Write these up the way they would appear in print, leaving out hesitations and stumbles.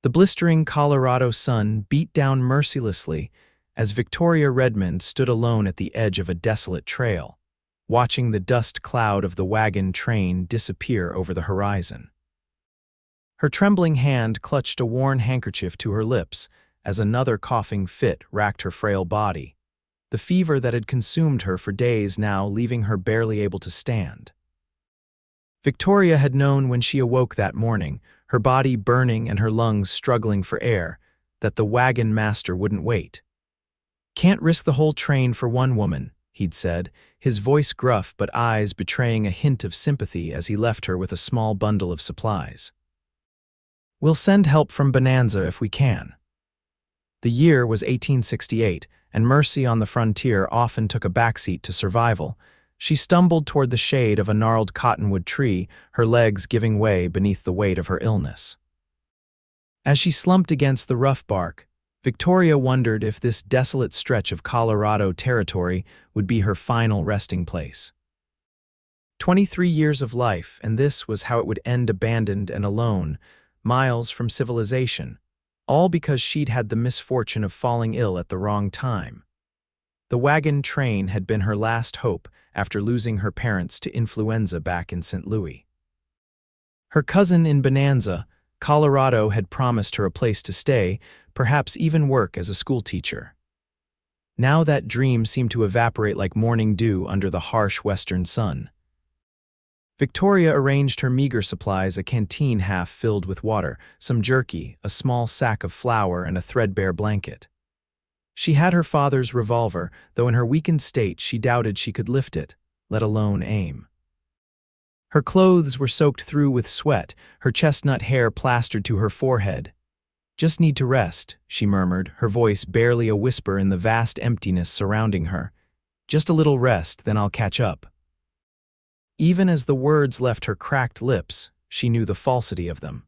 The blistering Colorado sun beat down mercilessly as Victoria Redmond stood alone at the edge of a desolate trail, watching the dust cloud of the wagon train disappear over the horizon. Her trembling hand clutched a worn handkerchief to her lips as another coughing fit racked her frail body, the fever that had consumed her for days now leaving her barely able to stand. Victoria had known when she awoke that morning, her body burning and her lungs struggling for air, that the wagon master wouldn't wait. "Can't risk the whole train for one woman," he'd said, his voice gruff but eyes betraying a hint of sympathy as he left her with a small bundle of supplies. "We'll send help from Bonanza if we can." The year was 1868, and mercy on the frontier often took a backseat to survival. She stumbled toward the shade of a gnarled cottonwood tree, her legs giving way beneath the weight of her illness. As she slumped against the rough bark, Victoria wondered if this desolate stretch of Colorado territory would be her final resting place. 23 years of life, and this was how it would end, abandoned and alone, miles from civilization, all because she'd had the misfortune of falling ill at the wrong time. The wagon train had been her last hope after losing her parents to influenza back in St. Louis. Her cousin in Bonanza, Colorado, had promised her a place to stay, perhaps even work as a schoolteacher. Now that dream seemed to evaporate like morning dew under the harsh western sun. Victoria arranged her meager supplies, a canteen half filled with water, some jerky, a small sack of flour, and a threadbare blanket. She had her father's revolver, though in her weakened state she doubted she could lift it, let alone aim. Her clothes were soaked through with sweat, her chestnut hair plastered to her forehead. "Just need to rest," she murmured, her voice barely a whisper in the vast emptiness surrounding her. "Just a little rest, then I'll catch up." Even as the words left her cracked lips, she knew the falsity of them.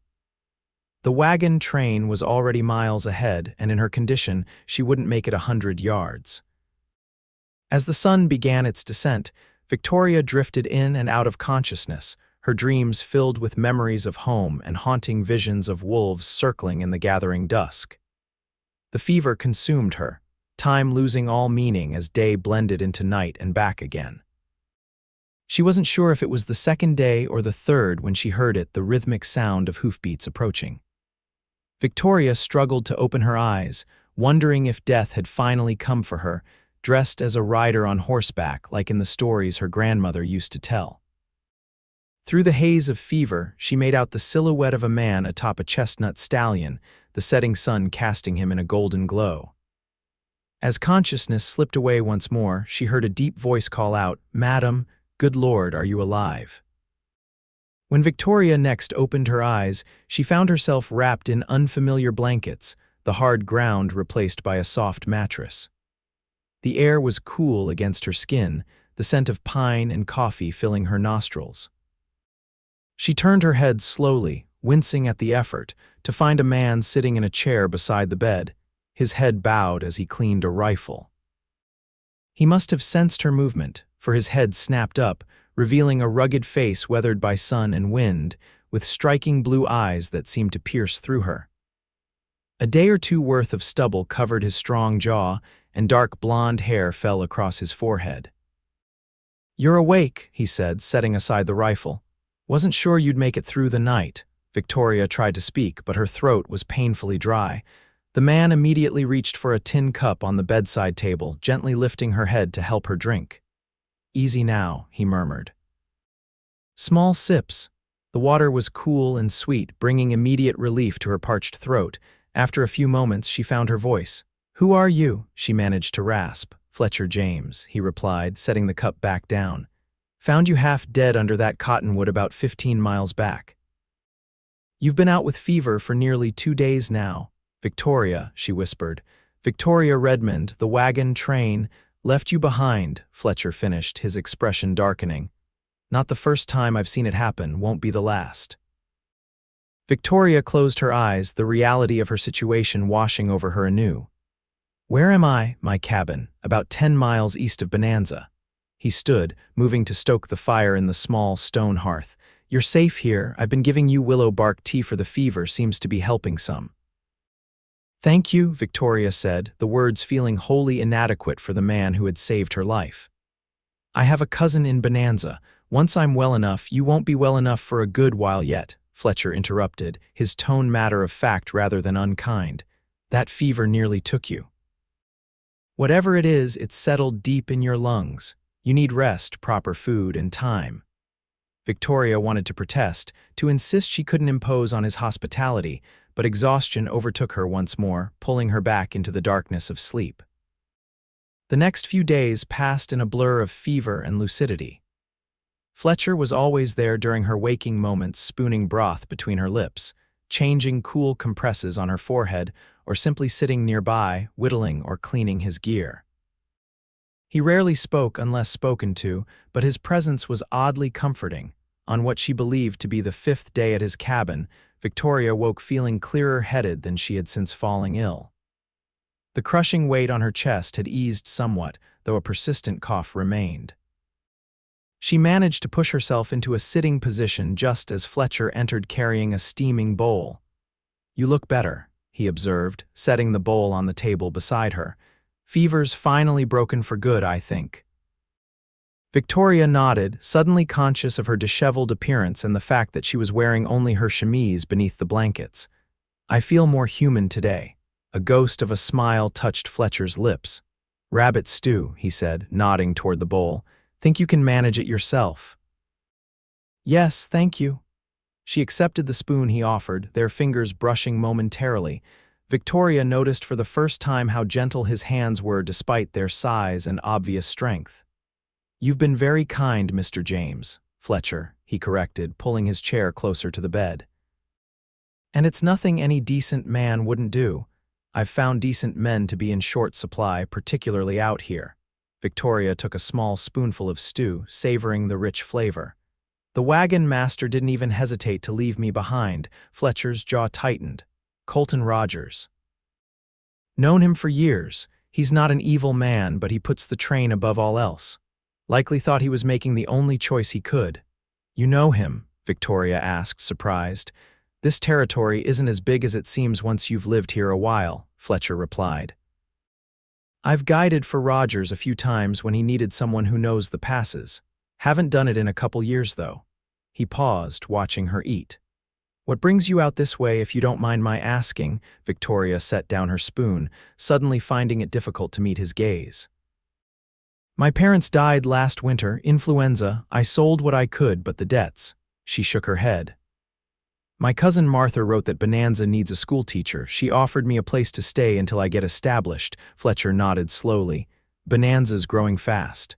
The wagon train was already miles ahead, and in her condition, she wouldn't make it 100 yards. As the sun began its descent, Victoria drifted in and out of consciousness, her dreams filled with memories of home and haunting visions of wolves circling in the gathering dusk. The fever consumed her, time losing all meaning as day blended into night and back again. She wasn't sure if it was the second day or the third when she heard it, the rhythmic sound of hoofbeats approaching. Victoria struggled to open her eyes, wondering if death had finally come for her, dressed as a rider on horseback like in the stories her grandmother used to tell. Through the haze of fever, she made out the silhouette of a man atop a chestnut stallion, the setting sun casting him in a golden glow. As consciousness slipped away once more, she heard a deep voice call out, "Madam, good Lord, are you alive?" When Victoria next opened her eyes, she found herself wrapped in unfamiliar blankets, the hard ground replaced by a soft mattress. The air was cool against her skin, the scent of pine and coffee filling her nostrils. She turned her head slowly, wincing at the effort, to find a man sitting in a chair beside the bed, his head bowed as he cleaned a rifle. He must have sensed her movement, for his head snapped up, revealing a rugged face weathered by sun and wind, with striking blue eyes that seemed to pierce through her. A day or two worth of stubble covered his strong jaw, and dark blonde hair fell across his forehead. "You're awake," he said, setting aside the rifle. "Wasn't sure you'd make it through the night." Victoria tried to speak, but her throat was painfully dry. The man immediately reached for a tin cup on the bedside table, gently lifting her head to help her drink. "Easy now," he murmured. Small sips. The water was cool and sweet, bringing immediate relief to her parched throat. After a few moments, she found her voice. "Who are you?" she managed to rasp. "Fletcher James," he replied, setting the cup back down. "Found you half dead under that cottonwood about 15 miles back. You've been out with fever for nearly 2 days now." "Victoria," she whispered. "Victoria Redmond, the wagon train, left you behind," Fletcher finished, his expression darkening. "Not the first time I've seen it happen, won't be the last." Victoria closed her eyes, the reality of her situation washing over her anew. "Where am I?" "My cabin, about 10 miles east of Bonanza." He stood, moving to stoke the fire in the small stone hearth. "You're safe here. I've been giving you willow bark tea for the fever, seems to be helping some." Thank you, Victoria said, the words feeling wholly inadequate for the man who had saved her life. I have a cousin in Bonanza. Once I'm well enough, you won't be well enough for a good while yet, Fletcher interrupted, his tone matter of fact rather than unkind. That fever nearly took you. Whatever it is, it's settled deep in your lungs. You need rest, proper food, and time. Victoria wanted to protest, to insist she couldn't impose on his hospitality, but exhaustion overtook her once more, pulling her back into the darkness of sleep. The next few days passed in a blur of fever and lucidity. Fletcher was always there during her waking moments, spooning broth between her lips, changing cool compresses on her forehead, or simply sitting nearby, whittling or cleaning his gear. He rarely spoke unless spoken to, but his presence was oddly comforting. On what she believed to be the 5th day at his cabin, Victoria woke feeling clearer-headed than she had since falling ill. The crushing weight on her chest had eased somewhat, though a persistent cough remained. She managed to push herself into a sitting position just as Fletcher entered carrying a steaming bowl. "You look better," he observed, setting the bowl on the table beside her. "Fever's finally broken for good, I think." Victoria nodded, suddenly conscious of her disheveled appearance and the fact that she was wearing only her chemise beneath the blankets. "I feel more human today." A ghost of a smile touched Fletcher's lips. "Rabbit stew," he said, nodding toward the bowl. "Think you can manage it yourself?" "Yes, thank you." She accepted the spoon he offered, their fingers brushing momentarily. Victoria noticed for the first time how gentle his hands were despite their size and obvious strength. "You've been very kind, Mr. James, Fletcher," he corrected, pulling his chair closer to the bed. "And it's nothing any decent man wouldn't do. I've found decent men to be in short supply, particularly out here." Victoria took a small spoonful of stew, savoring the rich flavor. "The wagon master didn't even hesitate to leave me behind." Fletcher's jaw tightened. "Colton Rogers. Known him for years. He's not an evil man, but he puts the train above all else. Likely thought he was making the only choice he could." "You know him?" Victoria asked, surprised. "This territory isn't as big as it seems once you've lived here a while," Fletcher replied. "I've guided for Rogers a few times when he needed someone who knows the passes. Haven't done it in a couple years, though." He paused, watching her eat. "What brings you out this way, if you don't mind my asking?" Victoria set down her spoon, suddenly finding it difficult to meet his gaze. "My parents died last winter, influenza. I sold what I could, but the debts." She shook her head. "My cousin Martha wrote that Bonanza needs a schoolteacher. She offered me a place to stay until I get established." Fletcher nodded slowly. "Bonanza's growing fast.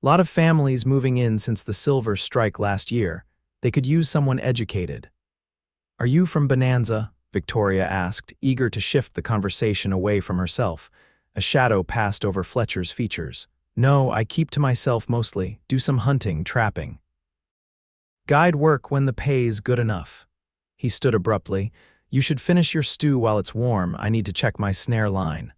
Lot of families moving in since the silver strike last year. They could use someone educated." "Are you from Bonanza?" Victoria asked, eager to shift the conversation away from herself. A shadow passed over Fletcher's features. "No, I keep to myself mostly. Do some hunting, trapping. Guide work when the pay's good enough." He stood abruptly. "You should finish your stew while it's warm. I need to check my snare line."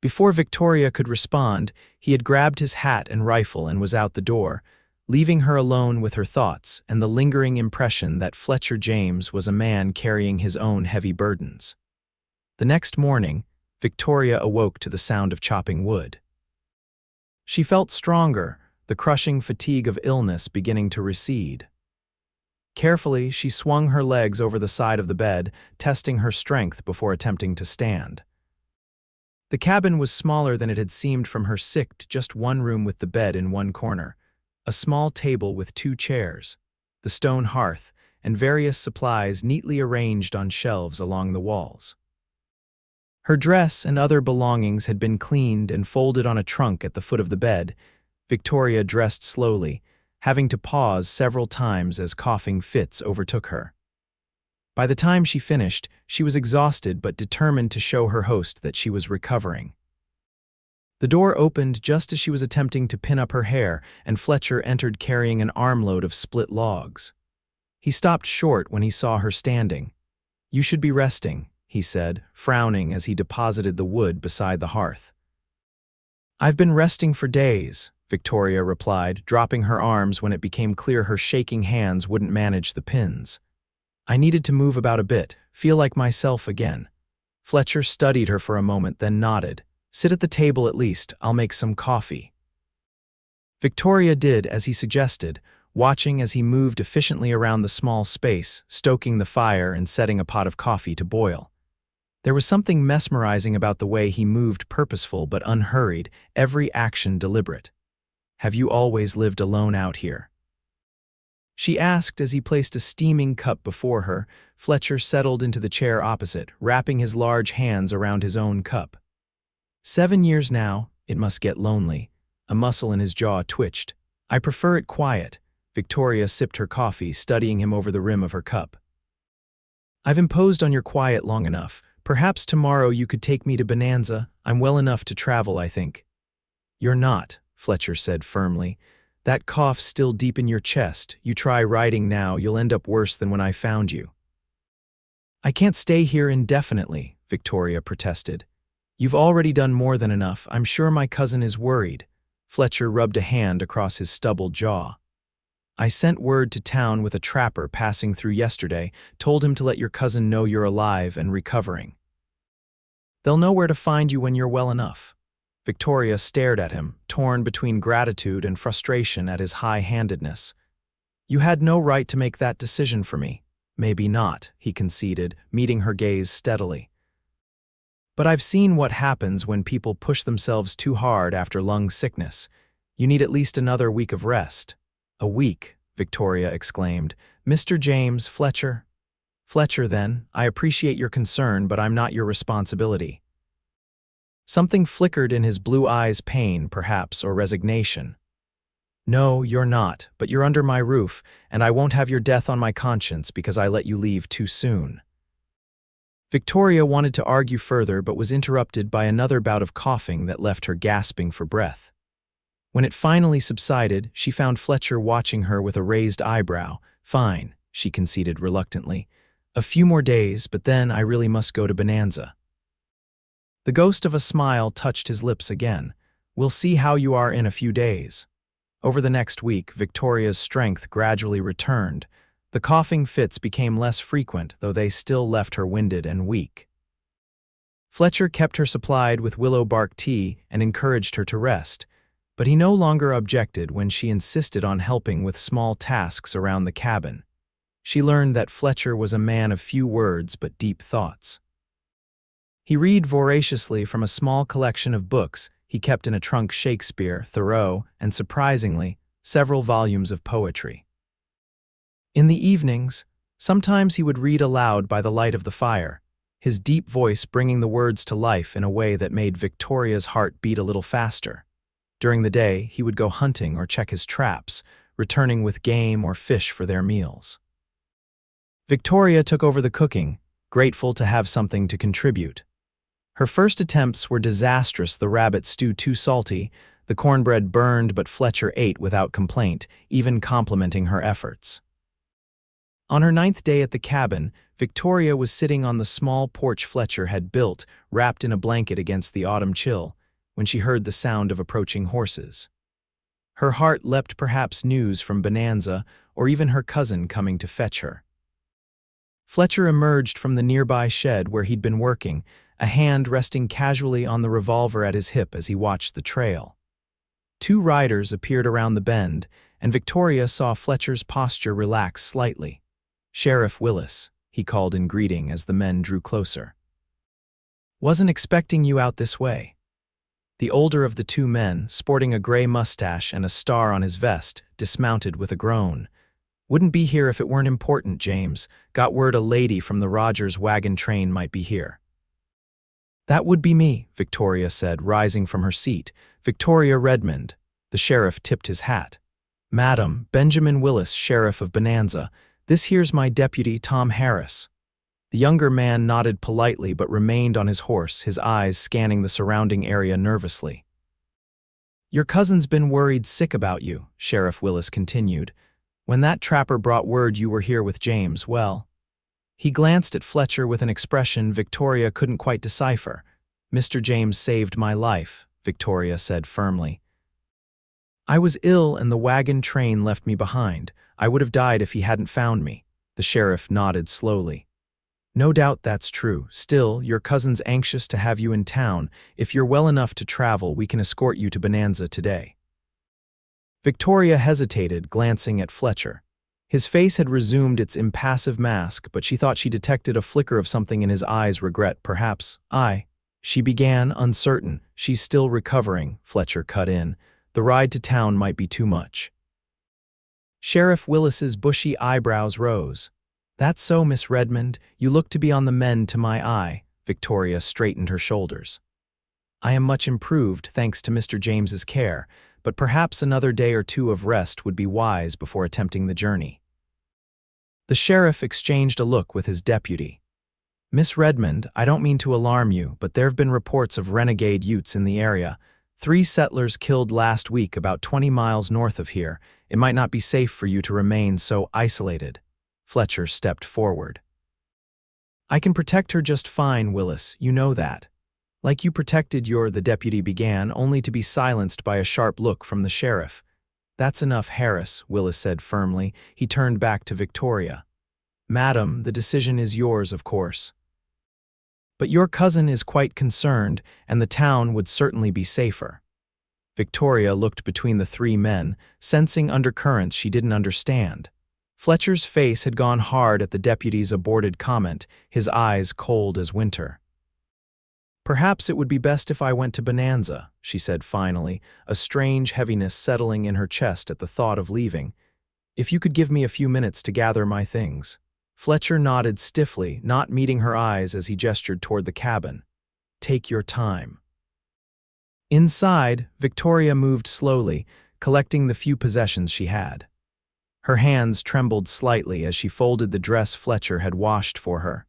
Before Victoria could respond, he had grabbed his hat and rifle and was out the door, leaving her alone with her thoughts and the lingering impression that Fletcher James was a man carrying his own heavy burdens. The next morning, Victoria awoke to the sound of chopping wood. She felt stronger, the crushing fatigue of illness beginning to recede. Carefully, she swung her legs over the side of the bed, testing her strength before attempting to stand. The cabin was smaller than it had seemed from her sick, just one room with the bed in one corner, a small table with 2 chairs, the stone hearth, and various supplies neatly arranged on shelves along the walls. Her dress and other belongings had been cleaned and folded on a trunk at the foot of the bed. Victoria dressed slowly, having to pause several times as coughing fits overtook her. By the time she finished, she was exhausted but determined to show her host that she was recovering. The door opened just as she was attempting to pin up her hair, and Fletcher entered carrying an armload of split logs. He stopped short when he saw her standing. "You should be resting," he said, frowning as he deposited the wood beside the hearth. "I've been resting for days," Victoria replied, dropping her arms when it became clear her shaking hands wouldn't manage the pins. "I needed to move about a bit, feel like myself again." Fletcher studied her for a moment, then nodded. "Sit at the table at least, I'll make some coffee." Victoria did as he suggested, watching as he moved efficiently around the small space, stoking the fire and setting a pot of coffee to boil. There was something mesmerizing about the way he moved, purposeful but unhurried, every action deliberate. "Have you always lived alone out here?" she asked as he placed a steaming cup before her. Fletcher settled into the chair opposite, wrapping his large hands around his own cup. 7 years now, it must get lonely. A muscle in his jaw twitched. "I prefer it quiet." Victoria sipped her coffee, studying him over the rim of her cup. "I've imposed on your quiet long enough. Perhaps tomorrow you could take me to Bonanza. I'm well enough to travel, I think." "You're not," Fletcher said firmly. "That cough's still deep in your chest. You try riding now, you'll end up worse than when I found you." "I can't stay here indefinitely," Victoria protested. "You've already done more than enough. I'm sure my cousin is worried." Fletcher rubbed a hand across his stubbled jaw. "I sent word to town with a trapper passing through yesterday, told him to let your cousin know you're alive and recovering. They'll know where to find you when you're well enough." Victoria stared at him, torn between gratitude and frustration at his high-handedness. "You had no right to make that decision for me." "Maybe not," he conceded, meeting her gaze steadily. "But I've seen what happens when people push themselves too hard after lung sickness. You need at least another week of rest." "A week," Victoria exclaimed. "Mr. James, Fletcher." "Fletcher, then. I appreciate your concern, but I'm not your responsibility." Something flickered in his blue eyes, pain, perhaps, or resignation. "No, you're not, but you're under my roof, and I won't have your death on my conscience because I let you leave too soon." Victoria wanted to argue further but was interrupted by another bout of coughing that left her gasping for breath. When it finally subsided, she found Fletcher watching her with a raised eyebrow. "Fine," she conceded reluctantly. "A few more days, but then I really must go to Bonanza." The ghost of a smile touched his lips again. "We'll see how you are in a few days." Over the next week, Victoria's strength gradually returned. The coughing fits became less frequent, though they still left her winded and weak. Fletcher kept her supplied with willow bark tea and encouraged her to rest, but he no longer objected when she insisted on helping with small tasks around the cabin. She learned that Fletcher was a man of few words but deep thoughts. He read voraciously from a small collection of books he kept in a trunk: Shakespeare, Thoreau, and surprisingly, several volumes of poetry. In the evenings, sometimes he would read aloud by the light of the fire, his deep voice bringing the words to life in a way that made Victoria's heart beat a little faster. During the day, he would go hunting or check his traps, returning with game or fish for their meals. Victoria took over the cooking, grateful to have something to contribute. Her first attempts were disastrous: the rabbit stew too salty, the cornbread burned, but Fletcher ate without complaint, even complimenting her efforts. On her 9th day at the cabin, Victoria was sitting on the small porch Fletcher had built, wrapped in a blanket against the autumn chill, when she heard the sound of approaching horses. Her heart leapt, perhaps news from Bonanza, or even her cousin coming to fetch her. Fletcher emerged from the nearby shed where he'd been working, a hand resting casually on the revolver at his hip as he watched the trail. 2 riders appeared around the bend, and Victoria saw Fletcher's posture relax slightly. "Sheriff Willis," he called in greeting as the men drew closer. "Wasn't expecting you out this way." The older of the 2 men, sporting a gray mustache and a star on his vest, dismounted with a groan. "Wouldn't be here if it weren't important, James. Got word a lady from the Rogers wagon train might be here." "That would be me," Victoria said, rising from her seat. "Victoria Redmond." The sheriff tipped his hat. "Madam, Benjamin Willis, Sheriff of Bonanza. This here's my deputy, Tom Harris." The younger man nodded politely but remained on his horse, his eyes scanning the surrounding area nervously. "Your cousin's been worried sick about you," Sheriff Willis continued. "When that trapper brought word you were here with James, well..." He glanced at Fletcher with an expression Victoria couldn't quite decipher. "Mr. James saved my life," Victoria said firmly. "I was ill and the wagon train left me behind. I would have died if he hadn't found me." The sheriff nodded slowly. No doubt that's true. Still, your cousin's anxious to have you in town. If you're well enough to travel, we can escort you to Bonanza today. Victoria hesitated, glancing at Fletcher. His face had resumed its impassive mask, but she thought she detected a flicker of something in his eyes. Regret, perhaps. She began, uncertain. She's still recovering, Fletcher cut in. The ride to town might be too much. Sheriff Willis's bushy eyebrows rose. That's so, Miss Redmond. You look to be on the mend to my eye. Victoria straightened her shoulders. I am much improved, thanks to Mr. James's care, but perhaps another day or two of rest would be wise before attempting the journey. The sheriff exchanged a look with his deputy. Miss Redmond, I don't mean to alarm you, but there have been reports of renegade Utes in the area. 3 settlers killed last week about 20 miles north of here. It might not be safe for you to remain so isolated. Fletcher stepped forward. I can protect her just fine, Willis, you know that. Like you protected the deputy began, only to be silenced by a sharp look from the sheriff. That's enough, Harris, Willis said firmly. He turned back to Victoria. Madam, the decision is yours, of course. But your cousin is quite concerned, and the town would certainly be safer. Victoria looked between the 3 men, sensing undercurrents she didn't understand. Fletcher's face had gone hard at the deputy's aborted comment, his eyes cold as winter. Perhaps it would be best if I went to Bonanza, she said finally, a strange heaviness settling in her chest at the thought of leaving. If you could give me a few minutes to gather my things. Fletcher nodded stiffly, not meeting her eyes as he gestured toward the cabin. Take your time. Inside, Victoria moved slowly, collecting the few possessions she had. Her hands trembled slightly as she folded the dress Fletcher had washed for her.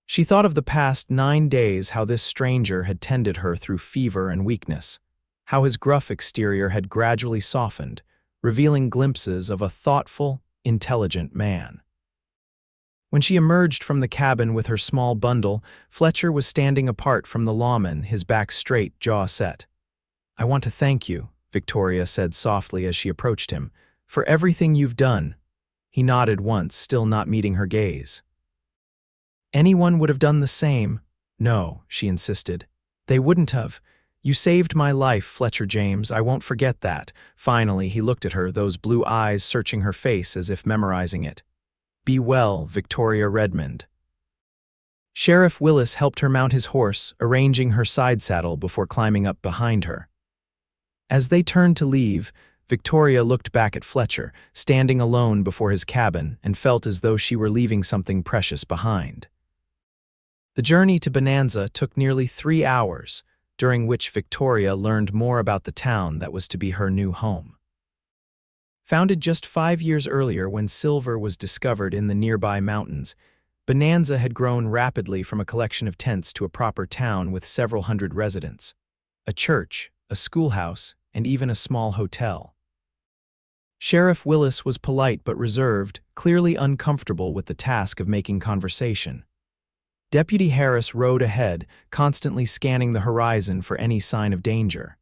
She thought of the past 9 days, how this stranger had tended her through fever and weakness, how his gruff exterior had gradually softened, revealing glimpses of a thoughtful, intelligent man. When she emerged from the cabin with her small bundle, Fletcher was standing apart from the lawman, his back straight, jaw set. I want to thank you, Victoria said softly as she approached him, for everything you've done. He nodded once, still not meeting her gaze. Anyone would have done the same. No, she insisted. They wouldn't have. You saved my life, Fletcher James. I won't forget that. Finally, he looked at her, those blue eyes searching her face as if memorizing it. Be well, Victoria Redmond. Sheriff Willis helped her mount his horse, arranging her side saddle before climbing up behind her. As they turned to leave, Victoria looked back at Fletcher, standing alone before his cabin, and felt as though she were leaving something precious behind. The journey to Bonanza took nearly 3 hours, during which Victoria learned more about the town that was to be her new home. Founded just 5 years earlier when silver was discovered in the nearby mountains, Bonanza had grown rapidly from a collection of tents to a proper town with several hundred residents, a church, a schoolhouse, and even a small hotel. Sheriff Willis was polite but reserved, clearly uncomfortable with the task of making conversation. Deputy Harris rode ahead, constantly scanning the horizon for any sign of danger.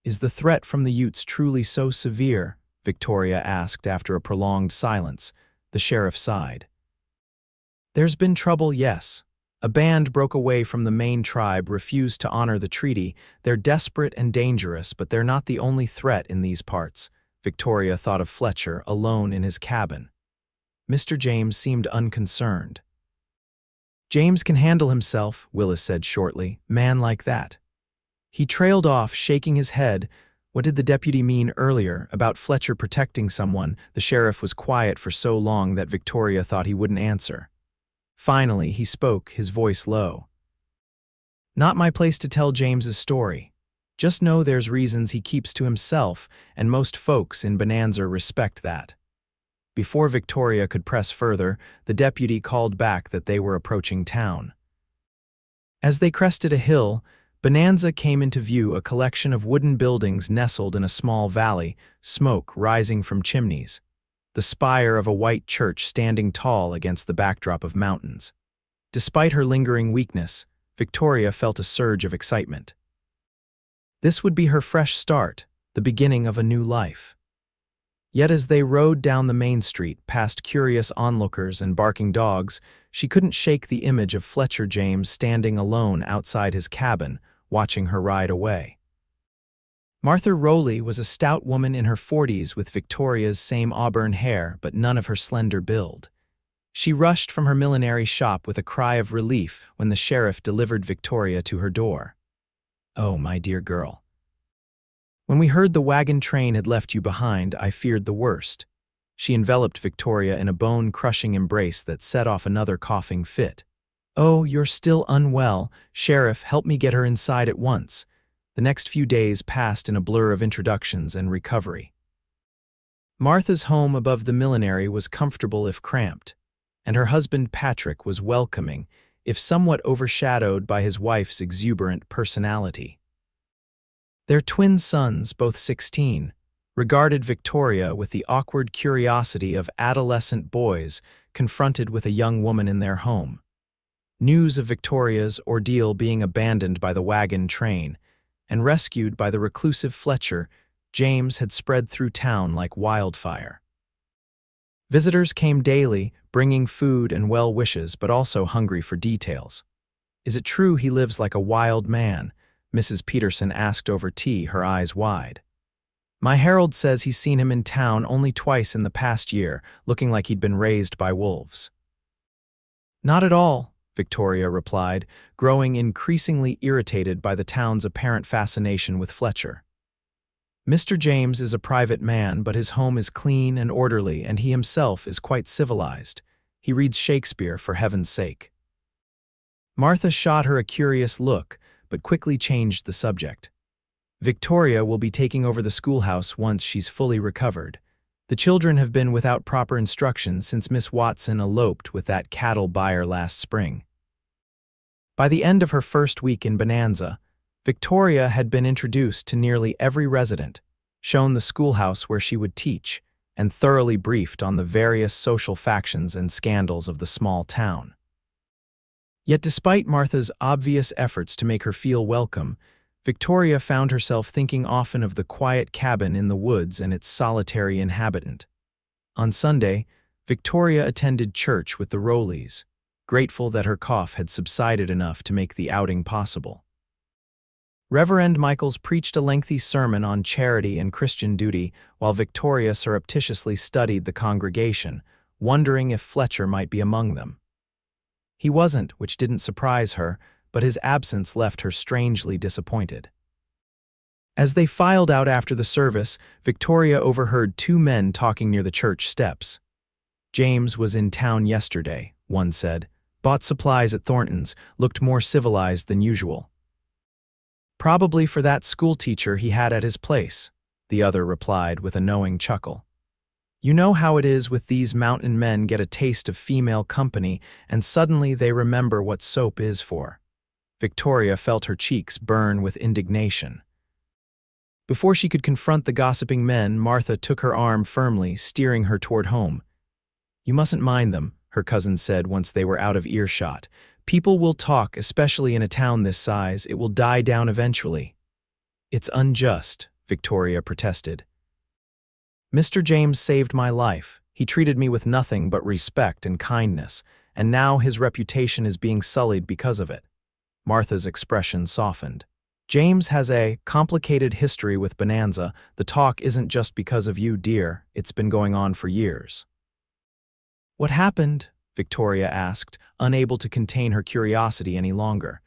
Is the threat from the Utes truly so severe? Victoria asked after a prolonged silence. The sheriff sighed. There's been trouble, yes. A band broke away from the main tribe, refused to honor the treaty. They're desperate and dangerous, but they're not the only threat in these parts. Victoria thought of Fletcher, alone in his cabin. Mr. James seemed unconcerned. James can handle himself, Willis said shortly. Man like that. He trailed off, shaking his head. What did the deputy mean earlier about Fletcher protecting someone? The sheriff was quiet for so long that Victoria thought he wouldn't answer. Finally, he spoke, his voice low. Not my place to tell James's story. Just know there's reasons he keeps to himself, and most folks in Bonanza respect that. Before Victoria could press further, the deputy called back that they were approaching town. As they crested a hill, Bonanza came into view, a collection of wooden buildings nestled in a small valley, smoke rising from chimneys, the spire of a white church standing tall against the backdrop of mountains. Despite her lingering weakness, Victoria felt a surge of excitement. This would be her fresh start, the beginning of a new life. Yet as they rode down the main street, past curious onlookers and barking dogs, She couldn't shake the image of Fletcher James standing alone outside his cabin, watching her ride away. Martha Rowley was a stout woman in her 40s with Victoria's same auburn hair but none of her slender build. She rushed from her millinery shop with a cry of relief when the sheriff delivered Victoria to her door. "Oh, my dear girl. When we heard the wagon train had left you behind, I feared the worst." She enveloped Victoria in a bone-crushing embrace that set off another coughing fit. "Oh, you're still unwell. Sheriff, help me get her inside at once." The next few days passed in a blur of introductions and recovery. Martha's home above the millinery was comfortable if cramped, and her husband Patrick was welcoming, if somewhat overshadowed by his wife's exuberant personality. Their twin sons, both 16, regarded Victoria with the awkward curiosity of adolescent boys confronted with a young woman in their home. News of Victoria's ordeal being abandoned by the wagon train and rescued by the reclusive Fletcher James had spread through town like wildfire. Visitors came daily, bringing food and well wishes, but also hungry for details. "Is it true he lives like a wild man?" Mrs. Peterson asked over tea, her eyes wide. "My herald says he's seen him in town only twice in the past year, looking like he'd been raised by wolves." "Not at all," Victoria replied, growing increasingly irritated by the town's apparent fascination with Fletcher. "Mr. James is a private man, but his home is clean and orderly, and he himself is quite civilized. He reads Shakespeare, for heaven's sake." Martha shot her a curious look, but quickly changed the subject. "Victoria will be taking over the schoolhouse once she's fully recovered. The children have been without proper instruction since Miss Watson eloped with that cattle buyer last spring." By the end of her first week in Bonanza, Victoria had been introduced to nearly every resident, shown the schoolhouse where she would teach, and thoroughly briefed on the various social factions and scandals of the small town. Yet despite Martha's obvious efforts to make her feel welcome, Victoria found herself thinking often of the quiet cabin in the woods and its solitary inhabitant. On Sunday, Victoria attended church with the Rowleys, grateful that her cough had subsided enough to make the outing possible. Reverend Michaels preached a lengthy sermon on charity and Christian duty, while Victoria surreptitiously studied the congregation, wondering if Fletcher might be among them. He wasn't, which didn't surprise her, but his absence left her strangely disappointed. As they filed out after the service, Victoria overheard two men talking near the church steps. "James was in town yesterday," one said. "Bought supplies at Thornton's, looked more civilized than usual." "Probably for that schoolteacher he had at his place," the other replied with a knowing chuckle. "You know how it is with these mountain men, get a taste of female company and suddenly they remember what soap is for." Victoria felt her cheeks burn with indignation. Before she could confront the gossiping men, Martha took her arm firmly, steering her toward home. "You mustn't mind them," her cousin said once they were out of earshot. "People will talk, especially in a town this size. It will die down eventually." "It's unjust," Victoria protested. "Mr. James saved my life. He treated me with nothing but respect and kindness, and now his reputation is being sullied because of it." Martha's expression softened. "James has a complicated history with Bonanza. The talk isn't just because of you, dear. It's been going on for years." "What happened?" Victoria asked, unable to contain her curiosity any longer.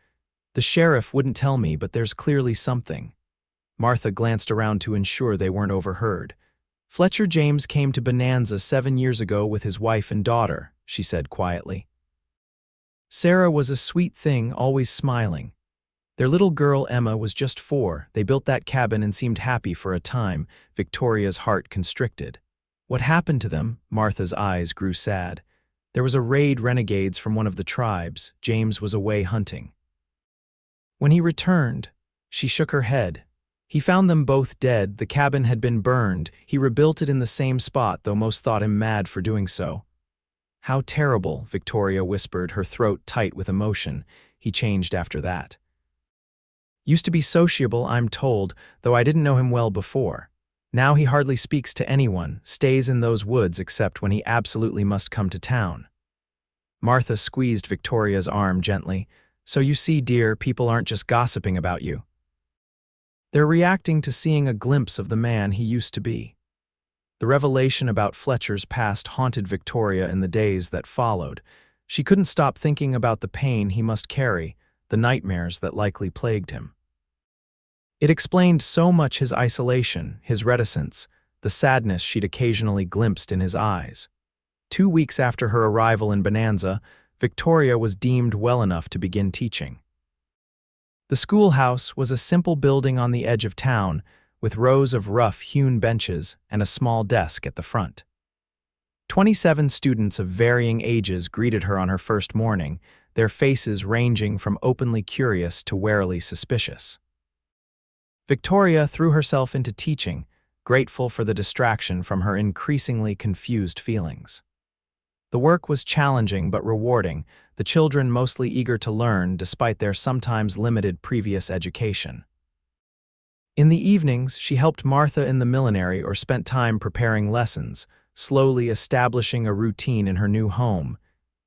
"The sheriff wouldn't tell me, but there's clearly something." Martha glanced around to ensure they weren't overheard. "Fletcher James came to Bonanza 7 years ago with his wife and daughter," she said quietly. "Sarah was a sweet thing, always smiling. Their little girl Emma was just 4. They built that cabin and seemed happy for a time." Victoria's heart constricted. "What happened to them?" Martha's eyes grew sad. "There was a raid, renegades from one of the tribes. James was away hunting. When he returned," she shook her head, "he found them both dead. The cabin had been burned. He rebuilt it in the same spot, though most thought him mad for doing so." "How terrible," Victoria whispered, her throat tight with emotion. "He changed after that. Used to be sociable, I'm told, though I didn't know him well before. Now he hardly speaks to anyone, stays in those woods except when he absolutely must come to town." Martha squeezed Victoria's arm gently. So you see, dear, people aren't just gossiping about you. They're reacting to seeing a glimpse of the man he used to be. The revelation about Fletcher's past haunted Victoria in the days that followed. She couldn't stop thinking about the pain he must carry, the nightmares that likely plagued him. It explained so much: his isolation, his reticence, the sadness she'd occasionally glimpsed in his eyes. 2 weeks after her arrival in Bonanza, Victoria was deemed well enough to begin teaching. The schoolhouse was a simple building on the edge of town, with rows of rough-hewn benches and a small desk at the front. 27 students of varying ages greeted her on her first morning, their faces ranging from openly curious to warily suspicious. Victoria threw herself into teaching, grateful for the distraction from her increasingly confused feelings. The work was challenging but rewarding, the children mostly eager to learn despite their sometimes limited previous education. In the evenings, she helped Martha in the millinery or spent time preparing lessons, slowly establishing a routine in her new home,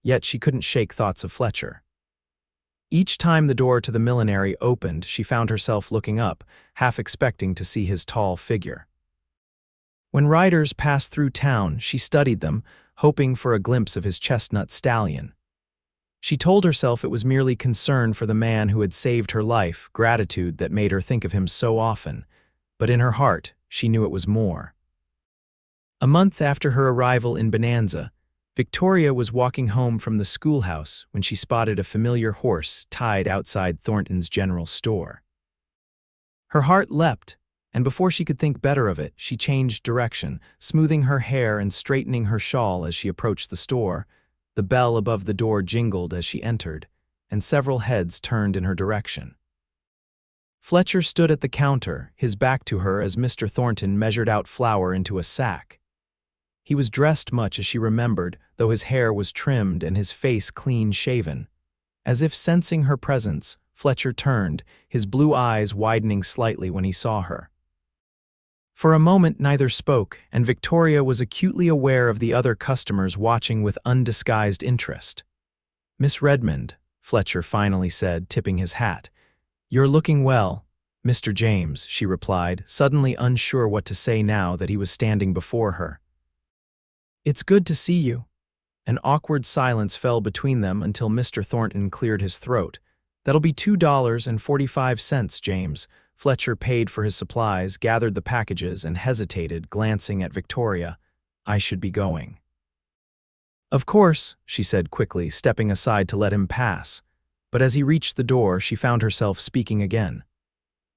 yet she couldn't shake thoughts of Fletcher. Each time the door to the millinery opened, she found herself looking up, half expecting to see his tall figure. When riders passed through town, she studied them, hoping for a glimpse of his chestnut stallion. She told herself it was merely concern for the man who had saved her life, gratitude that made her think of him so often, but in her heart, she knew it was more. A month after her arrival in Bonanza, Victoria was walking home from the schoolhouse when she spotted a familiar horse tied outside Thornton's general store. Her heart leapt, and before she could think better of it, she changed direction, smoothing her hair and straightening her shawl as she approached the store. The bell above the door jingled as she entered, and several heads turned in her direction. Fletcher stood at the counter, his back to her as Mr. Thornton measured out flour into a sack. He was dressed much as she remembered, though his hair was trimmed and his face clean-shaven. As if sensing her presence, Fletcher turned, his blue eyes widening slightly when he saw her. For a moment neither spoke, and Victoria was acutely aware of the other customers watching with undisguised interest. "Miss Redmond," Fletcher finally said, tipping his hat. "You're looking well." "Mr. James," she replied, suddenly unsure what to say now that he was standing before her. "It's good to see you." An awkward silence fell between them until Mr. Thornton cleared his throat. "That'll be $2.45, James." Fletcher paid for his supplies, gathered the packages, and hesitated, glancing at Victoria. "I should be going." "Of course," she said quickly, stepping aside to let him pass. But as he reached the door, she found herself speaking again.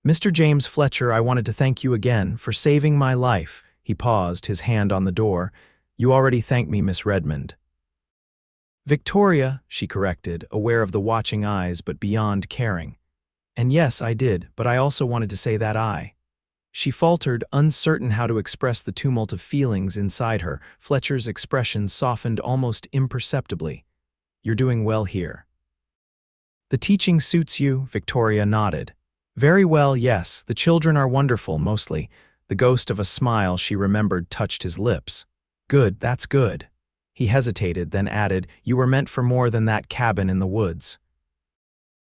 "Mr. James Fletcher, I wanted to thank you again for saving my life." He paused, his hand on the door. "You already thanked me, Miss Redmond." "Victoria," she corrected, aware of the watching eyes but beyond caring. "And yes, I did, but I also wanted to say that She faltered, uncertain how to express the tumult of feelings inside her. Fletcher's expression softened almost imperceptibly. "You're doing well here." "The teaching suits you," Victoria nodded. "Very well, yes. The children are wonderful, mostly." The ghost of a smile she remembered touched his lips. "Good, that's good." He hesitated, then added, "You were meant for more than that cabin in the woods."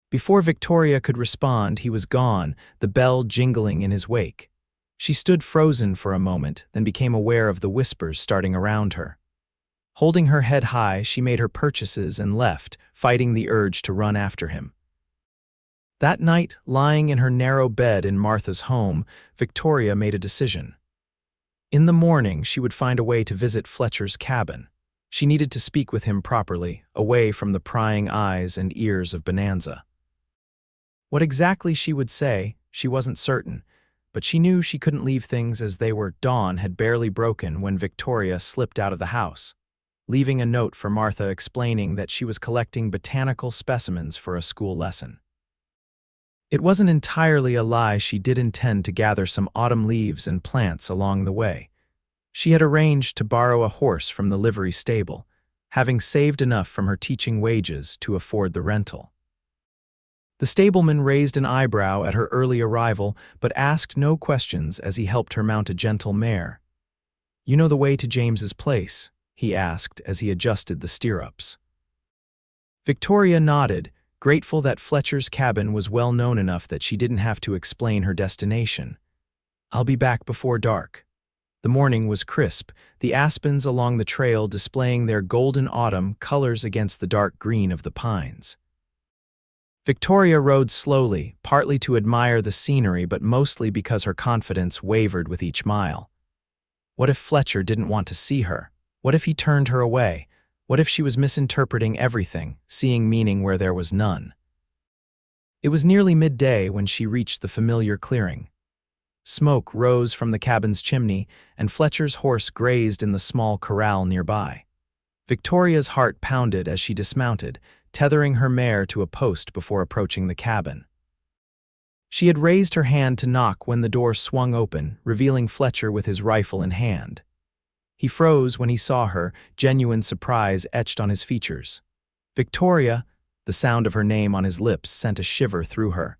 Before Victoria could respond, he was gone, the bell jingling in his wake. She stood frozen for a moment, then became aware of the whispers starting around her. Holding her head high, she made her purchases and left, fighting the urge to run after him. That night, lying in her narrow bed in Martha's home, Victoria made a decision. In the morning, she would find a way to visit Fletcher's cabin. She needed to speak with him properly, away from the prying eyes and ears of Bonanza. What exactly she would say, she wasn't certain, but she knew she couldn't leave things as they were. Dawn had barely broken when Victoria slipped out of the house, leaving a note for Martha explaining that she was collecting botanical specimens for a school lesson. It wasn't entirely a lie. She did intend to gather some autumn leaves and plants along the way. She had arranged to borrow a horse from the livery stable, having saved enough from her teaching wages to afford the rental. The stableman raised an eyebrow at her early arrival, but asked no questions as he helped her mount a gentle mare. "You know the way to James's place?" he asked as he adjusted the stirrups. Victoria nodded, grateful that Fletcher's cabin was well known enough that she didn't have to explain her destination. "I'll be back before dark." The morning was crisp, the aspens along the trail displaying their golden autumn colors against the dark green of the pines. Victoria rode slowly, partly to admire the scenery but mostly because her confidence wavered with each mile. What if Fletcher didn't want to see her? What if he turned her away? What if she was misinterpreting everything, seeing meaning where there was none? It was nearly midday when she reached the familiar clearing. Smoke rose from the cabin's chimney, and Fletcher's horse grazed in the small corral nearby. Victoria's heart pounded as she dismounted, tethering her mare to a post before approaching the cabin. She had raised her hand to knock when the door swung open, revealing Fletcher with his rifle in hand. He froze when he saw her, genuine surprise etched on his features. "Victoria," the sound of her name on his lips sent a shiver through her.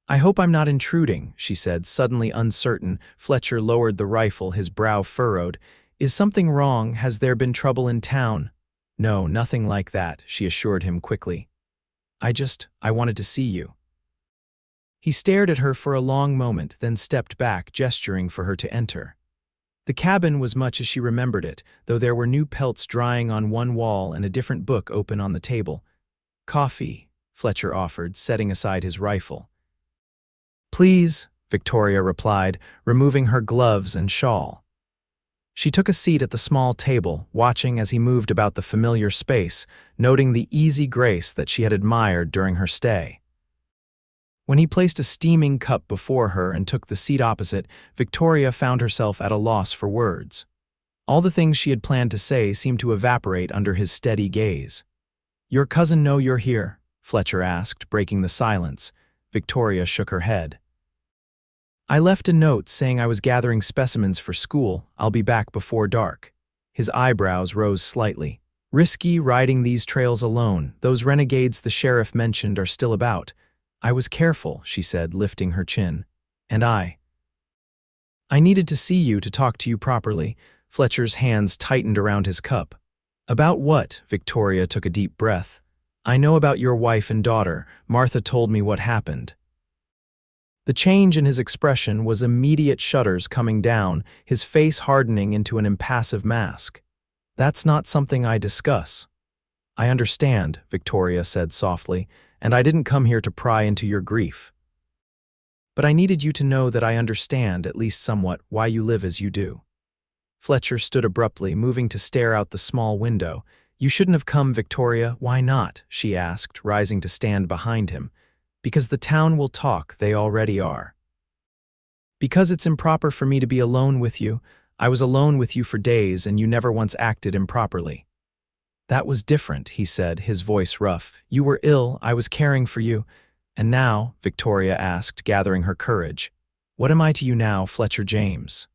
"I hope I'm not intruding," she said, suddenly uncertain. Fletcher lowered the rifle, his brow furrowed. "Is something wrong? Has there been trouble in town?" "No, nothing like that," she assured him quickly. I wanted to see you." He stared at her for a long moment, then stepped back, gesturing for her to enter. The cabin was much as she remembered it, though there were new pelts drying on one wall and a different book open on the table. "Coffee," Fletcher offered, setting aside his rifle. "Please," Victoria replied, removing her gloves and shawl. She took a seat at the small table, watching as he moved about the familiar space, noting the easy grace that she had admired during her stay. When he placed a steaming cup before her and took the seat opposite, Victoria found herself at a loss for words. All the things she had planned to say seemed to evaporate under his steady gaze. "Your cousin know you're here?" Fletcher asked, breaking the silence. Victoria shook her head. "I left a note saying I was gathering specimens for school. I'll be back before dark." His eyebrows rose slightly. "Risky riding these trails alone. Those renegades the sheriff mentioned are still about." "I was careful," she said, lifting her chin. "And I needed to see you to talk to you properly." Fletcher's hands tightened around his cup. "About what?" Victoria took a deep breath. "I know about your wife and daughter. Martha told me what happened." The change in his expression was immediate, shudders coming down, his face hardening into an impassive mask. "That's not something I discuss." "I understand," Victoria said softly, "and I didn't come here to pry into your grief. But I needed you to know that I understand, at least somewhat, why you live as you do." Fletcher stood abruptly, moving to stare out the small window. "You shouldn't have come, Victoria." "Why not?" she asked, rising to stand behind him. "Because the town will talk, they already are. Because it's improper for me to be alone with you. I was alone with you for days, and you never once acted improperly." "That was different," he said, his voice rough. "You were ill, I was caring for you." "And now?" Victoria asked, gathering her courage. "What am I to you now, Fletcher James?"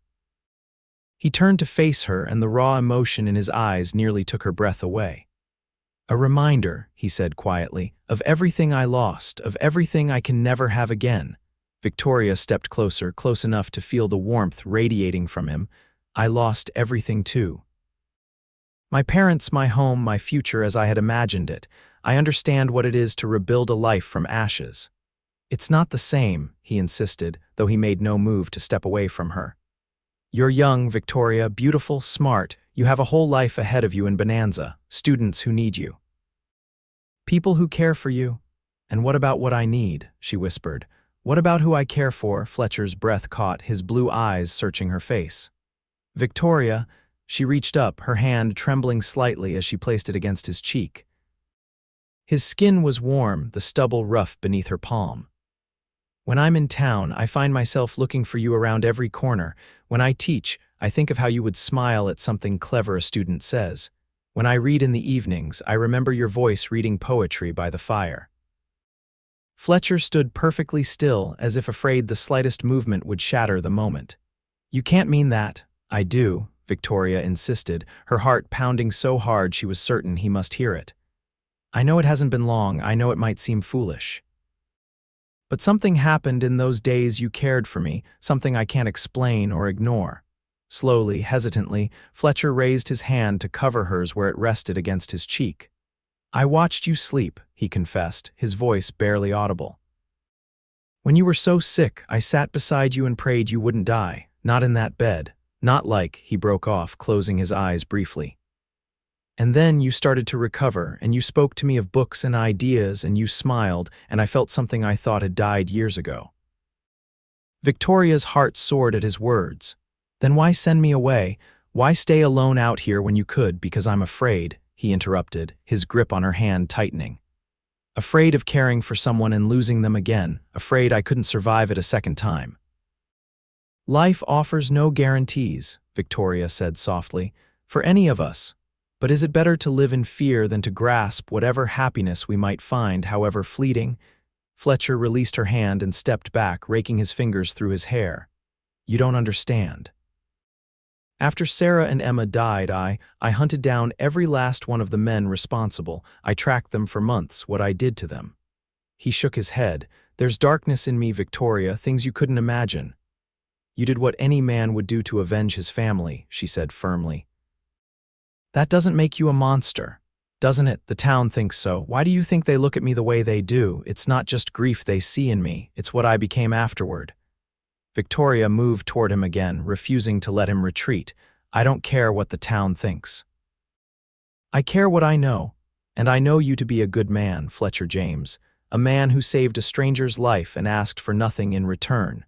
He turned to face her, and the raw emotion in his eyes nearly took her breath away. "A reminder," he said quietly, "of everything I lost, of everything I can never have again." Victoria stepped closer, close enough to feel the warmth radiating from him. "I lost everything too. My parents, my home, my future as I had imagined it. I understand what it is to rebuild a life from ashes." "It's not the same," he insisted, though he made no move to step away from her. "You're young, Victoria, beautiful, smart. You have a whole life ahead of you in Bonanza, students who need you. People who care for you." "And what about what I need?" she whispered. "What about who I care for?" Fletcher's breath caught, his blue eyes searching her face. "Victoria," she reached up, her hand trembling slightly as she placed it against his cheek. His skin was warm, the stubble rough beneath her palm. "When I'm in town, I find myself looking for you around every corner. When I teach, I think of how you would smile at something clever a student says. When I read in the evenings, I remember your voice reading poetry by the fire." Fletcher stood perfectly still, as if afraid the slightest movement would shatter the moment. "You can't mean that." "I do," Victoria insisted, her heart pounding so hard she was certain he must hear it. "I know it hasn't been long, I know it might seem foolish. But something happened in those days you cared for me, something I can't explain or ignore." Slowly, hesitantly, Fletcher raised his hand to cover hers where it rested against his cheek. "I watched you sleep," he confessed, his voice barely audible. "When you were so sick, I sat beside you and prayed you wouldn't die. Not in that bed. Not like," he broke off, closing his eyes briefly. "And then you started to recover, and you spoke to me of books and ideas, and you smiled, and I felt something I thought had died years ago." Victoria's heart soared at his words. "Then why send me away? Why stay alone out here when you could? Because I'm afraid," he interrupted, his grip on her hand tightening. "Afraid of caring for someone and losing them again, afraid I couldn't survive it a second time." "Life offers no guarantees," Victoria said softly, "for any of us. But is it better to live in fear than to grasp whatever happiness we might find, however fleeting?" Fletcher released her hand and stepped back, raking his fingers through his hair. "You don't understand. After Sarah and Emma died, I hunted down every last one of the men responsible. I tracked them for months, what I did to them." He shook his head. "There's darkness in me, Victoria, things you couldn't imagine." "You did what any man would do to avenge his family," she said firmly. "That doesn't make you a monster, doesn't it? The town thinks so. Why do you think they look at me the way they do? It's not just grief they see in me, it's what I became afterward." Victoria moved toward him again, refusing to let him retreat. "I don't care what the town thinks. I care what I know, and I know you to be a good man, Fletcher James, a man who saved a stranger's life and asked for nothing in return.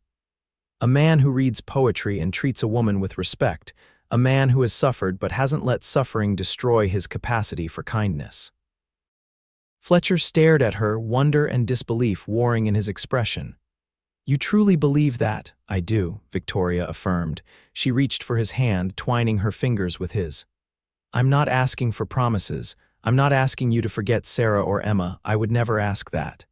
A man who reads poetry and treats a woman with respect, a man who has suffered but hasn't let suffering destroy his capacity for kindness." Fletcher stared at her, wonder and disbelief warring in his expression. "You truly believe that?" "I do," Victoria affirmed. She reached for his hand, twining her fingers with his. "I'm not asking for promises. I'm not asking you to forget Sarah or Emma. I would never ask that.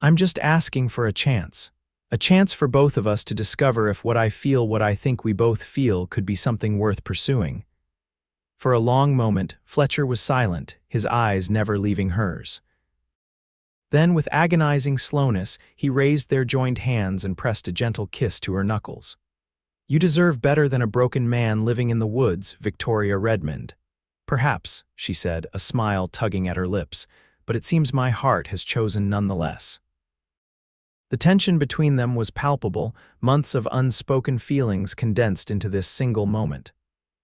I'm just asking for a chance. A chance for both of us to discover if what I feel, what I think we both feel, could be something worth pursuing." For a long moment, Fletcher was silent, his eyes never leaving hers. Then, with agonizing slowness, he raised their joined hands and pressed a gentle kiss to her knuckles. "You deserve better than a broken man living in the woods, Victoria Redmond." "Perhaps," she said, a smile tugging at her lips, "but it seems my heart has chosen nonetheless." The tension between them was palpable, months of unspoken feelings condensed into this single moment.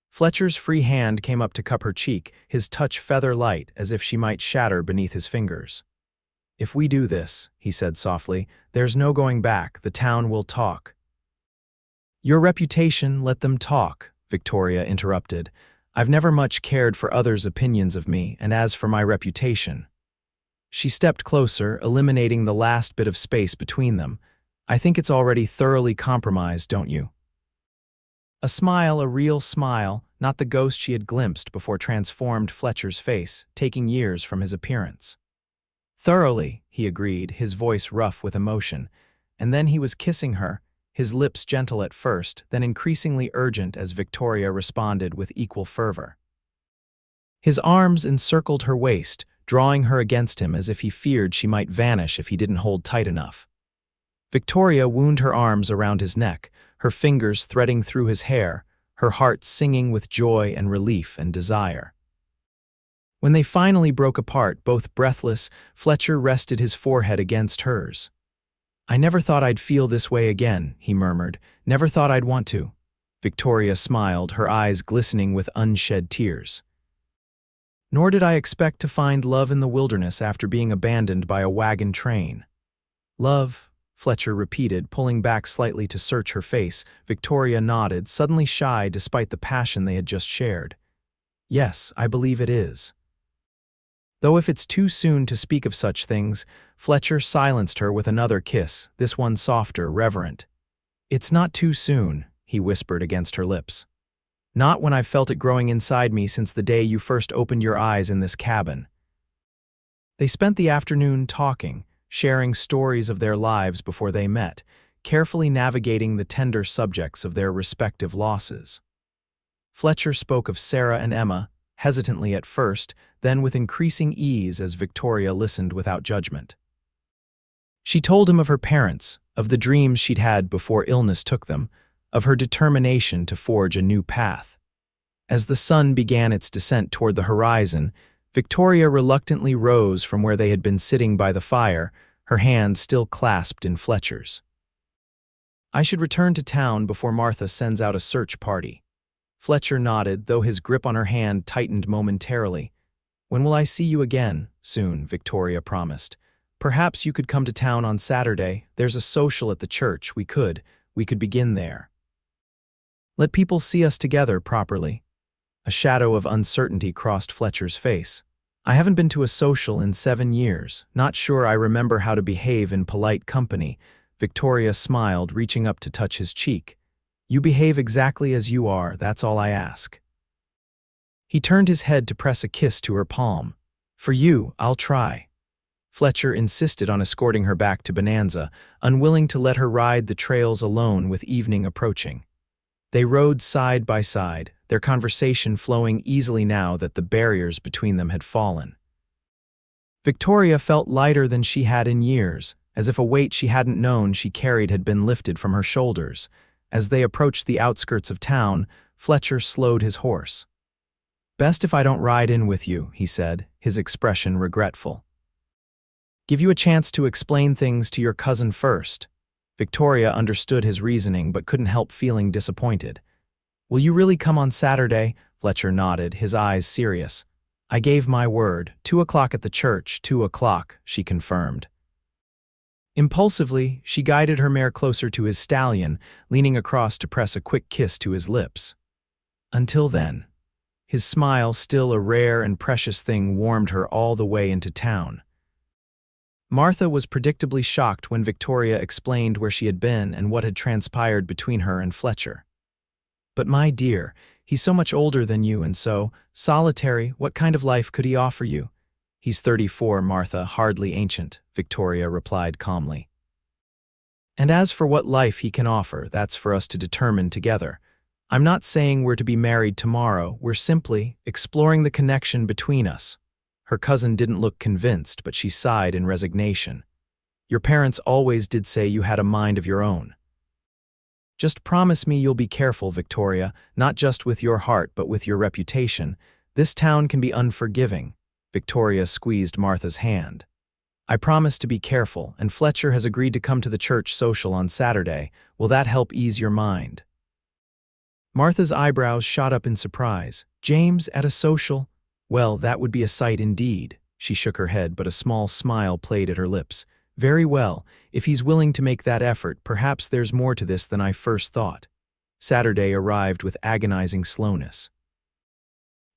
Fletcher's free hand came up to cup her cheek, his touch feather-light, as if she might shatter beneath his fingers. "If we do this," he said softly, "there's no going back. The town will talk." "Your reputation, let them talk," Victoria interrupted. "I've never much cared for others' opinions of me, and as for my reputation—" She stepped closer, eliminating the last bit of space between them. "I think it's already thoroughly compromised, don't you?" A smile, a real smile, not the ghost she had glimpsed before, transformed Fletcher's face, taking years from his appearance. "Thoroughly," he agreed, his voice rough with emotion, and then he was kissing her, his lips gentle at first, then increasingly urgent as Victoria responded with equal fervor. His arms encircled her waist, drawing her against him as if he feared she might vanish if he didn't hold tight enough. Victoria wound her arms around his neck, her fingers threading through his hair, her heart singing with joy and relief and desire. When they finally broke apart, both breathless, Fletcher rested his forehead against hers. "I never thought I'd feel this way again," he murmured. "Never thought I'd want to." Victoria smiled, her eyes glistening with unshed tears. "Nor did I expect to find love in the wilderness after being abandoned by a wagon train." "Love," Fletcher repeated, pulling back slightly to search her face. Victoria nodded, suddenly shy despite the passion they had just shared. "Yes, I believe it is." Though if it's too soon to speak of such things, Fletcher silenced her with another kiss, this one softer, reverent. "It's not too soon," he whispered against her lips. "Not when I've felt it growing inside me since the day you first opened your eyes in this cabin." They spent the afternoon talking, sharing stories of their lives before they met, carefully navigating the tender subjects of their respective losses. Fletcher spoke of Sarah and Emma, hesitantly at first, then with increasing ease as Victoria listened without judgment. She told him of her parents, of the dreams she'd had before illness took them, of her determination to forge a new path. As the sun began its descent toward the horizon, Victoria reluctantly rose from where they had been sitting by the fire, her hand still clasped in Fletcher's. "I should return to town before Martha sends out a search party." Fletcher nodded, though his grip on her hand tightened momentarily. "When will I see you again?" "Soon," Victoria promised. "Perhaps you could come to town on Saturday. There's a social at the church. We could begin there. Let people see us together properly." A shadow of uncertainty crossed Fletcher's face. "I haven't been to a social in 7 years. Not sure I remember how to behave in polite company." Victoria smiled, reaching up to touch his cheek. "You behave exactly as you are, that's all I ask." He turned his head to press a kiss to her palm. "For you, I'll try." Fletcher insisted on escorting her back to Bonanza, unwilling to let her ride the trails alone with evening approaching. They rode side by side, their conversation flowing easily now that the barriers between them had fallen. Victoria felt lighter than she had in years, as if a weight she hadn't known she carried had been lifted from her shoulders. As they approached the outskirts of town, Fletcher slowed his horse. "Best if I don't ride in with you," he said, his expression regretful. "Give you a chance to explain things to your cousin first." Victoria understood his reasoning but couldn't help feeling disappointed. "Will you really come on Saturday?" Fletcher nodded, his eyes serious. "I gave my word. 2 o'clock at the church, 2 o'clock, she confirmed. Impulsively, she guided her mare closer to his stallion, leaning across to press a quick kiss to his lips. Until then. His smile, still a rare and precious thing, warmed her all the way into town. Martha was predictably shocked when Victoria explained where she had been and what had transpired between her and Fletcher. "But my dear, he's so much older than you and so solitary. What kind of life could he offer you?" "He's 34, Martha, hardly ancient," Victoria replied calmly. "And as for what life he can offer, that's for us to determine together. I'm not saying we're to be married tomorrow, we're simply exploring the connection between us." Her cousin didn't look convinced, but she sighed in resignation. "Your parents always did say you had a mind of your own." "Just promise me you'll be careful, Victoria, not just with your heart but with your reputation. This town can be unforgiving." Victoria squeezed Martha's hand. "I promise to be careful, and Fletcher has agreed to come to the church social on Saturday. Will that help ease your mind?" Martha's eyebrows shot up in surprise. "James at a social? Well, that would be a sight indeed." She shook her head, but a small smile played at her lips. "Very well, if he's willing to make that effort, perhaps there's more to this than I first thought." Saturday arrived with agonizing slowness.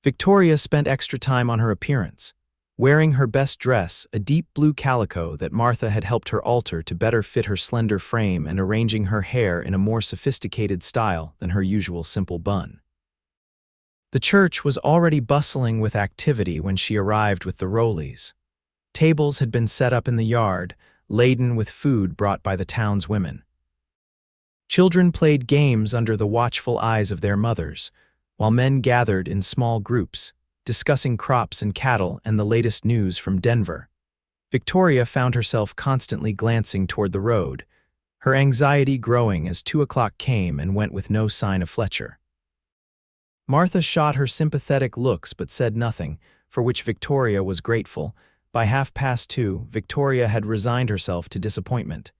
Victoria spent extra time on her appearance. Wearing her best dress, a deep blue calico that Martha had helped her alter to better fit her slender frame, and arranging her hair in a more sophisticated style than her usual simple bun. The church was already bustling with activity when she arrived with the Rowleys. Tables had been set up in the yard, laden with food brought by the town's women. Children played games under the watchful eyes of their mothers, while men gathered in small groups, discussing crops and cattle and the latest news from Denver. Victoria found herself constantly glancing toward the road, her anxiety growing as 2 o'clock came and went with no sign of Fletcher. Martha shot her sympathetic looks but said nothing, for which Victoria was grateful. By 2:30, Victoria had resigned herself to disappointment.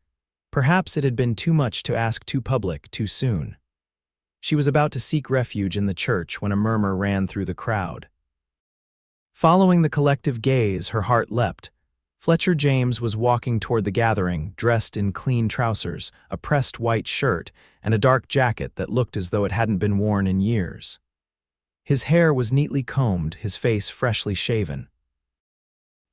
Perhaps it had been too much to ask too public too soon. She was about to seek refuge in the church when a murmur ran through the crowd. Following the collective gaze, her heart leapt. Fletcher James was walking toward the gathering, dressed in clean trousers, a pressed white shirt, and a dark jacket that looked as though it hadn't been worn in years. His hair was neatly combed, his face freshly shaven.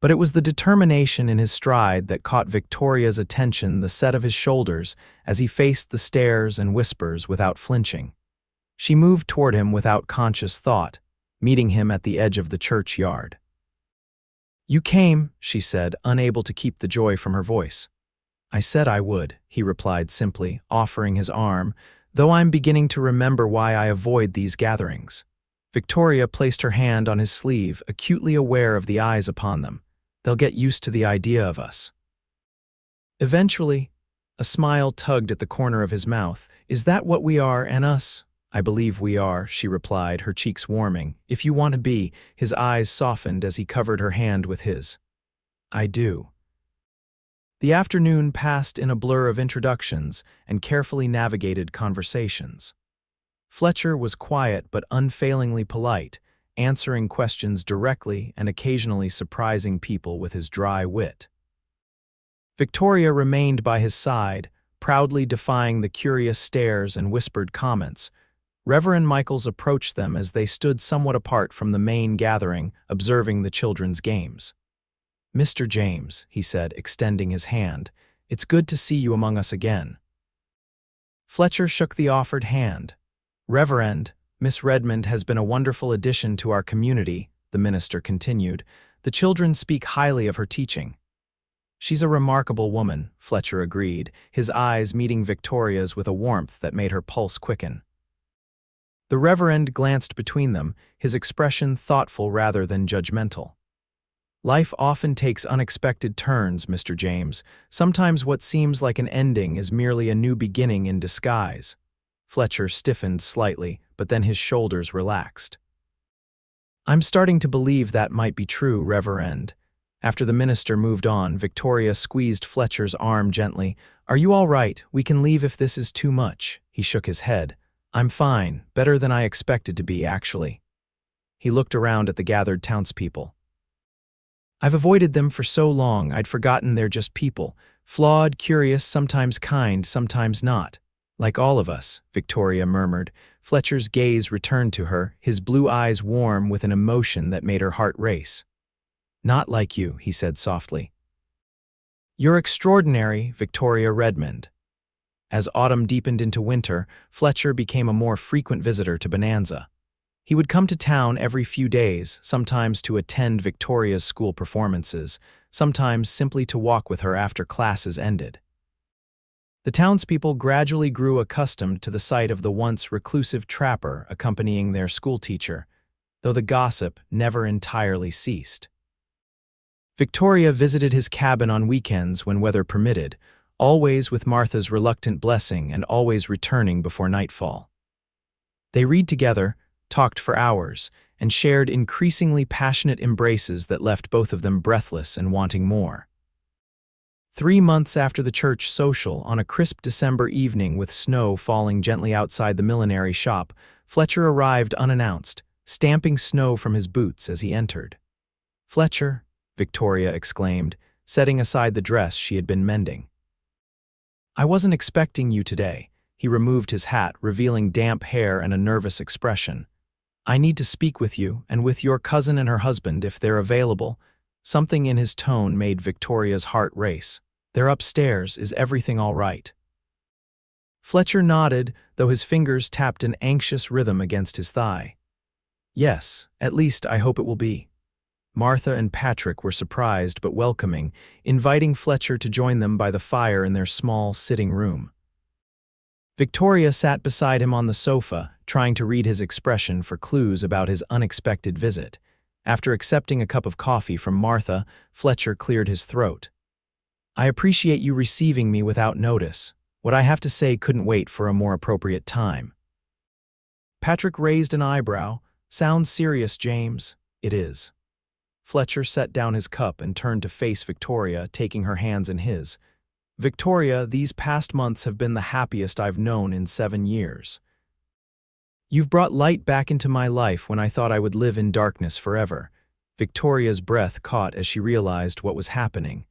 But it was the determination in his stride that caught Victoria's attention, the set of his shoulders as he faced the stares and whispers without flinching. She moved toward him without conscious thought, meeting him at the edge of the churchyard. "You came," she said, unable to keep the joy from her voice. "I said I would," he replied simply, offering his arm, "though I'm beginning to remember why I avoid these gatherings." Victoria placed her hand on his sleeve, acutely aware of the eyes upon them. "They'll get used to the idea of us." Eventually, a smile tugged at the corner of his mouth. "Is that what we are, and us?" "I believe we are," she replied, her cheeks warming. "If you want to be," his eyes softened as he covered her hand with his. "I do." The afternoon passed in a blur of introductions and carefully navigated conversations. Fletcher was quiet but unfailingly polite, answering questions directly and occasionally surprising people with his dry wit. Victoria remained by his side, proudly defying the curious stares and whispered comments. Reverend Michaels approached them as they stood somewhat apart from the main gathering, observing the children's games. "Mr. James," he said, extending his hand, "it's good to see you among us again." Fletcher shook the offered hand. "Reverend, Miss Redmond has been a wonderful addition to our community," the minister continued. "The children speak highly of her teaching." "She's a remarkable woman," Fletcher agreed, his eyes meeting Victoria's with a warmth that made her pulse quicken. The Reverend glanced between them, his expression thoughtful rather than judgmental. "Life often takes unexpected turns, Mr. James. Sometimes what seems like an ending is merely a new beginning in disguise." Fletcher stiffened slightly, but then his shoulders relaxed. "I'm starting to believe that might be true, Reverend." After the minister moved on, Victoria squeezed Fletcher's arm gently. "Are you all right? We can leave if this is too much." He shook his head. "I'm fine, better than I expected to be, actually." He looked around at the gathered townspeople. "I've avoided them for so long, I'd forgotten they're just people. Flawed, curious, sometimes kind, sometimes not. Like all of us," Victoria murmured. Fletcher's gaze returned to her, his blue eyes warm with an emotion that made her heart race. "Not like you," he said softly. "You're extraordinary, Victoria Redmond." As autumn deepened into winter, Fletcher became a more frequent visitor to Bonanza. He would come to town every few days, sometimes to attend Victoria's school performances, sometimes simply to walk with her after classes ended. The townspeople gradually grew accustomed to the sight of the once reclusive trapper accompanying their schoolteacher, though the gossip never entirely ceased. Victoria visited his cabin on weekends when weather permitted, always with Martha's reluctant blessing and always returning before nightfall. They read together, talked for hours, and shared increasingly passionate embraces that left both of them breathless and wanting more. 3 months after the church social, on a crisp December evening with snow falling gently outside the millinery shop, Fletcher arrived unannounced, stamping snow from his boots as he entered. "Fletcher," Victoria exclaimed, setting aside the dress she had been mending. "I wasn't expecting you today." He removed his hat, revealing damp hair and a nervous expression. "I need to speak with you, and with your cousin and her husband, if they're available." Something in his tone made Victoria's heart race. "They're upstairs. Is everything all right?" Fletcher nodded, though his fingers tapped an anxious rhythm against his thigh. "Yes, at least I hope it will be." Martha and Patrick were surprised but welcoming, inviting Fletcher to join them by the fire in their small sitting room. Victoria sat beside him on the sofa, trying to read his expression for clues about his unexpected visit. After accepting a cup of coffee from Martha, Fletcher cleared his throat. "I appreciate you receiving me without notice. What I have to say couldn't wait for a more appropriate time." Patrick raised an eyebrow. "Sounds serious, James." "It is." Fletcher set down his cup and turned to face Victoria, taking her hands in his. "Victoria, these past months have been the happiest I've known in 7 years. You've brought light back into my life when I thought I would live in darkness forever." Victoria's breath caught as she realized what was happening.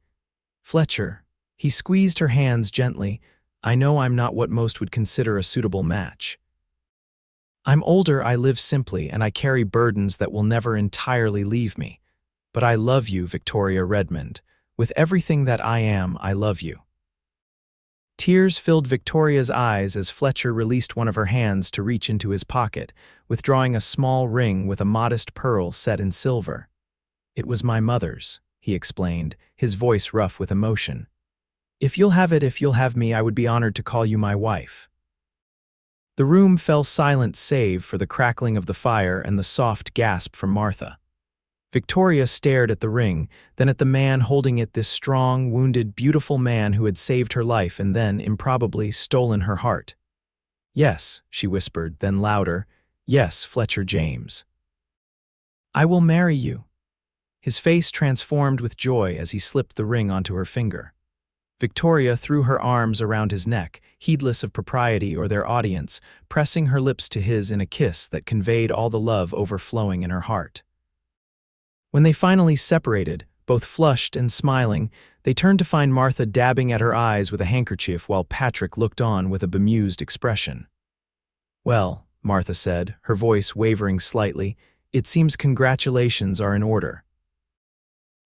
"Fletcher," he squeezed her hands gently, "I know I'm not what most would consider a suitable match. I'm older, I live simply, and I carry burdens that will never entirely leave me. But I love you, Victoria Redmond. With everything that I am, I love you." Tears filled Victoria's eyes as Fletcher released one of her hands to reach into his pocket, withdrawing a small ring with a modest pearl set in silver. "It was my mother's," he explained, his voice rough with emotion. If you'll have me, I would be honored to call you my wife." The room fell silent save for the crackling of the fire and the soft gasp from Martha. Victoria stared at the ring, then at the man holding it, this strong, wounded, beautiful man who had saved her life and then, improbably, stolen her heart. Yes, she whispered, then louder, yes, Fletcher James. I will marry you. His face transformed with joy as he slipped the ring onto her finger. Victoria threw her arms around his neck, heedless of propriety or their audience, pressing her lips to his in a kiss that conveyed all the love overflowing in her heart. When they finally separated, both flushed and smiling, they turned to find Martha dabbing at her eyes with a handkerchief while Patrick looked on with a bemused expression. Well, Martha said, her voice wavering slightly, it seems congratulations are in order.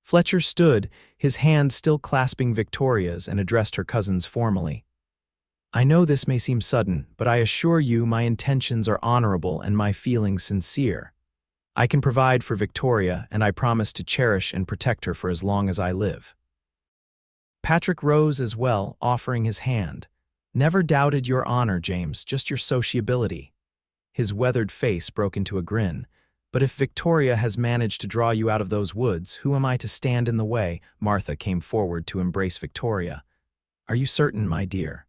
Fletcher stood, his hand still clasping Victoria's, and addressed her cousins formally. I know this may seem sudden, but I assure you my intentions are honorable and my feelings sincere. I can provide for Victoria, and I promise to cherish and protect her for as long as I live. Patrick rose as well, offering his hand. Never doubted your honor, James, just your sociability. His weathered face broke into a grin. But if Victoria has managed to draw you out of those woods, who am I to stand in the way? Martha came forward to embrace Victoria. Are you certain, my dear?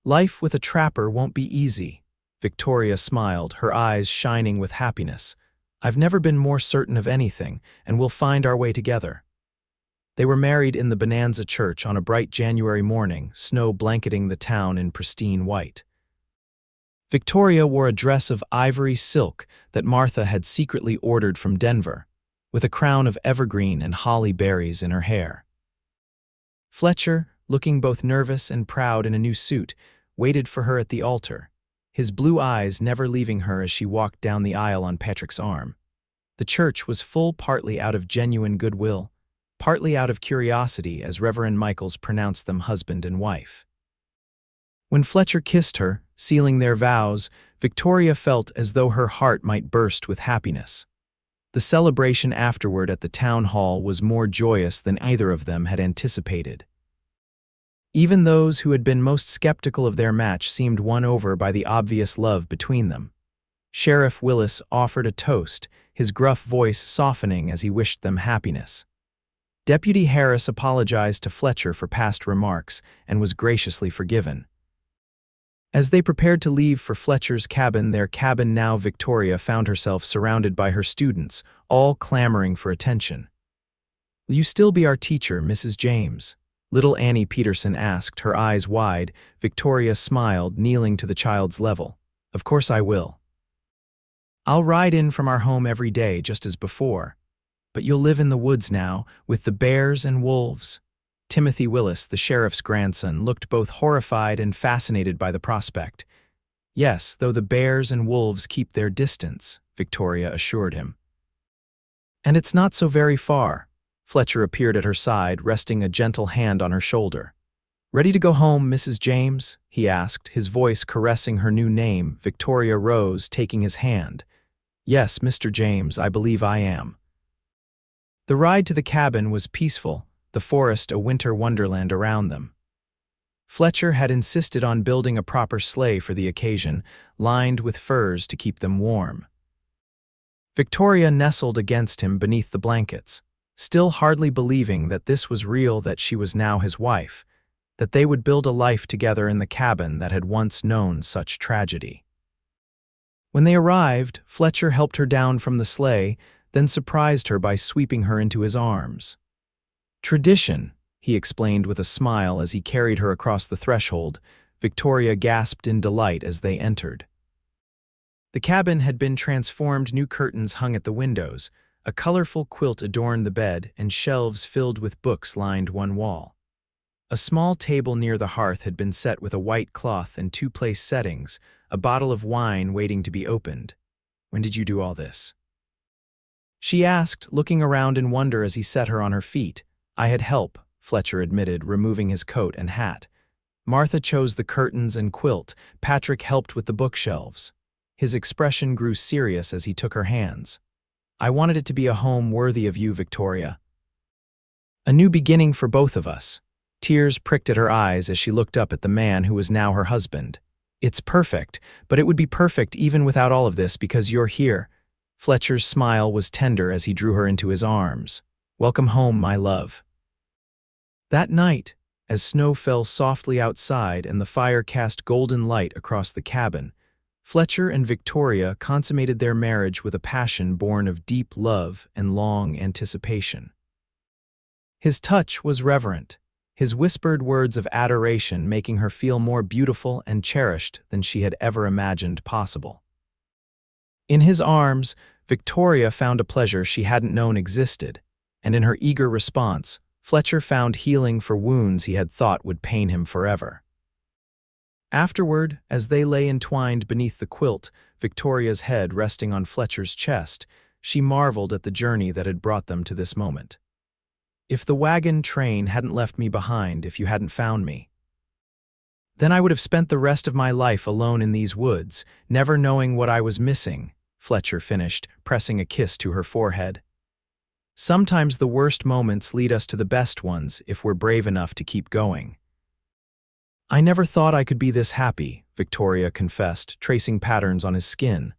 Life with a trapper won't be easy. Victoria smiled, her eyes shining with happiness. I've never been more certain of anything, and we'll find our way together. They were married in the Bonanza Church on a bright January morning, snow blanketing the town in pristine white. Victoria wore a dress of ivory silk that Martha had secretly ordered from Denver, with a crown of evergreen and holly berries in her hair. Fletcher, looking both nervous and proud in a new suit, waited for her at the altar, his blue eyes never leaving her as she walked down the aisle on Patrick's arm. The church was full partly out of genuine goodwill, partly out of curiosity as Reverend Michaels pronounced them husband and wife. When Fletcher kissed her, sealing their vows, Victoria felt as though her heart might burst with happiness. The celebration afterward at the town hall was more joyous than either of them had anticipated. Even those who had been most skeptical of their match seemed won over by the obvious love between them. Sheriff Willis offered a toast, his gruff voice softening as he wished them happiness. Deputy Harris apologized to Fletcher for past remarks and was graciously forgiven. As they prepared to leave for Fletcher's cabin, their cabin now, Victoria found herself surrounded by her students, all clamoring for attention. Will you still be our teacher, Mrs. James? Little Annie Peterson asked, her eyes wide. Victoria smiled, kneeling to the child's level. Of course I will. I'll ride in from our home every day, just as before. But you'll live in the woods now, with the bears and wolves. Timothy Willis, the sheriff's grandson, looked both horrified and fascinated by the prospect. Yes, though the bears and wolves keep their distance, Victoria assured him. And it's not so very far. Fletcher appeared at her side, resting a gentle hand on her shoulder. Ready to go home, Mrs. James? He asked, his voice caressing her new name. Victoria rose, taking his hand. Yes, Mr. James, I believe I am. The ride to the cabin was peaceful, the forest a winter wonderland around them. Fletcher had insisted on building a proper sleigh for the occasion, lined with furs to keep them warm. Victoria nestled against him beneath the blankets, still hardly believing that this was real, that she was now his wife, that they would build a life together in the cabin that had once known such tragedy. When they arrived, Fletcher helped her down from the sleigh, then surprised her by sweeping her into his arms. Tradition, he explained with a smile as he carried her across the threshold. Victoria gasped in delight as they entered. The cabin had been transformed. New curtains hung at the windows, a colorful quilt adorned the bed, and shelves filled with books lined one wall. A small table near the hearth had been set with a white cloth and two place settings, a bottle of wine waiting to be opened. When did you do all this? She asked, looking around in wonder as he set her on her feet. I had help, Fletcher admitted, removing his coat and hat. Martha chose the curtains and quilt. Patrick helped with the bookshelves. His expression grew serious as he took her hands. I wanted it to be a home worthy of you, Victoria. A new beginning for both of us. Tears pricked at her eyes as she looked up at the man who was now her husband. It's perfect, but it would be perfect even without all of this because you're here. Fletcher's smile was tender as he drew her into his arms. Welcome home, my love. That night, As snow fell softly outside and the fire cast golden light across the cabin, Fletcher and Victoria consummated their marriage with a passion born of deep love and long anticipation. His touch was reverent, his whispered words of adoration making her feel more beautiful and cherished than she had ever imagined possible. In his arms, Victoria found a pleasure she hadn't known existed, and in her eager response, Fletcher found healing for wounds he had thought would pain him forever. Afterward, as they lay entwined beneath the quilt, Victoria's head resting on Fletcher's chest, she marveled at the journey that had brought them to this moment. If the wagon train hadn't left me behind, if you hadn't found me, then I would have spent the rest of my life alone in these woods, never knowing what I was missing, Fletcher finished, pressing a kiss to her forehead. Sometimes the worst moments lead us to the best ones if we're brave enough to keep going. I never thought I could be this happy, Victoria confessed, tracing patterns on his skin.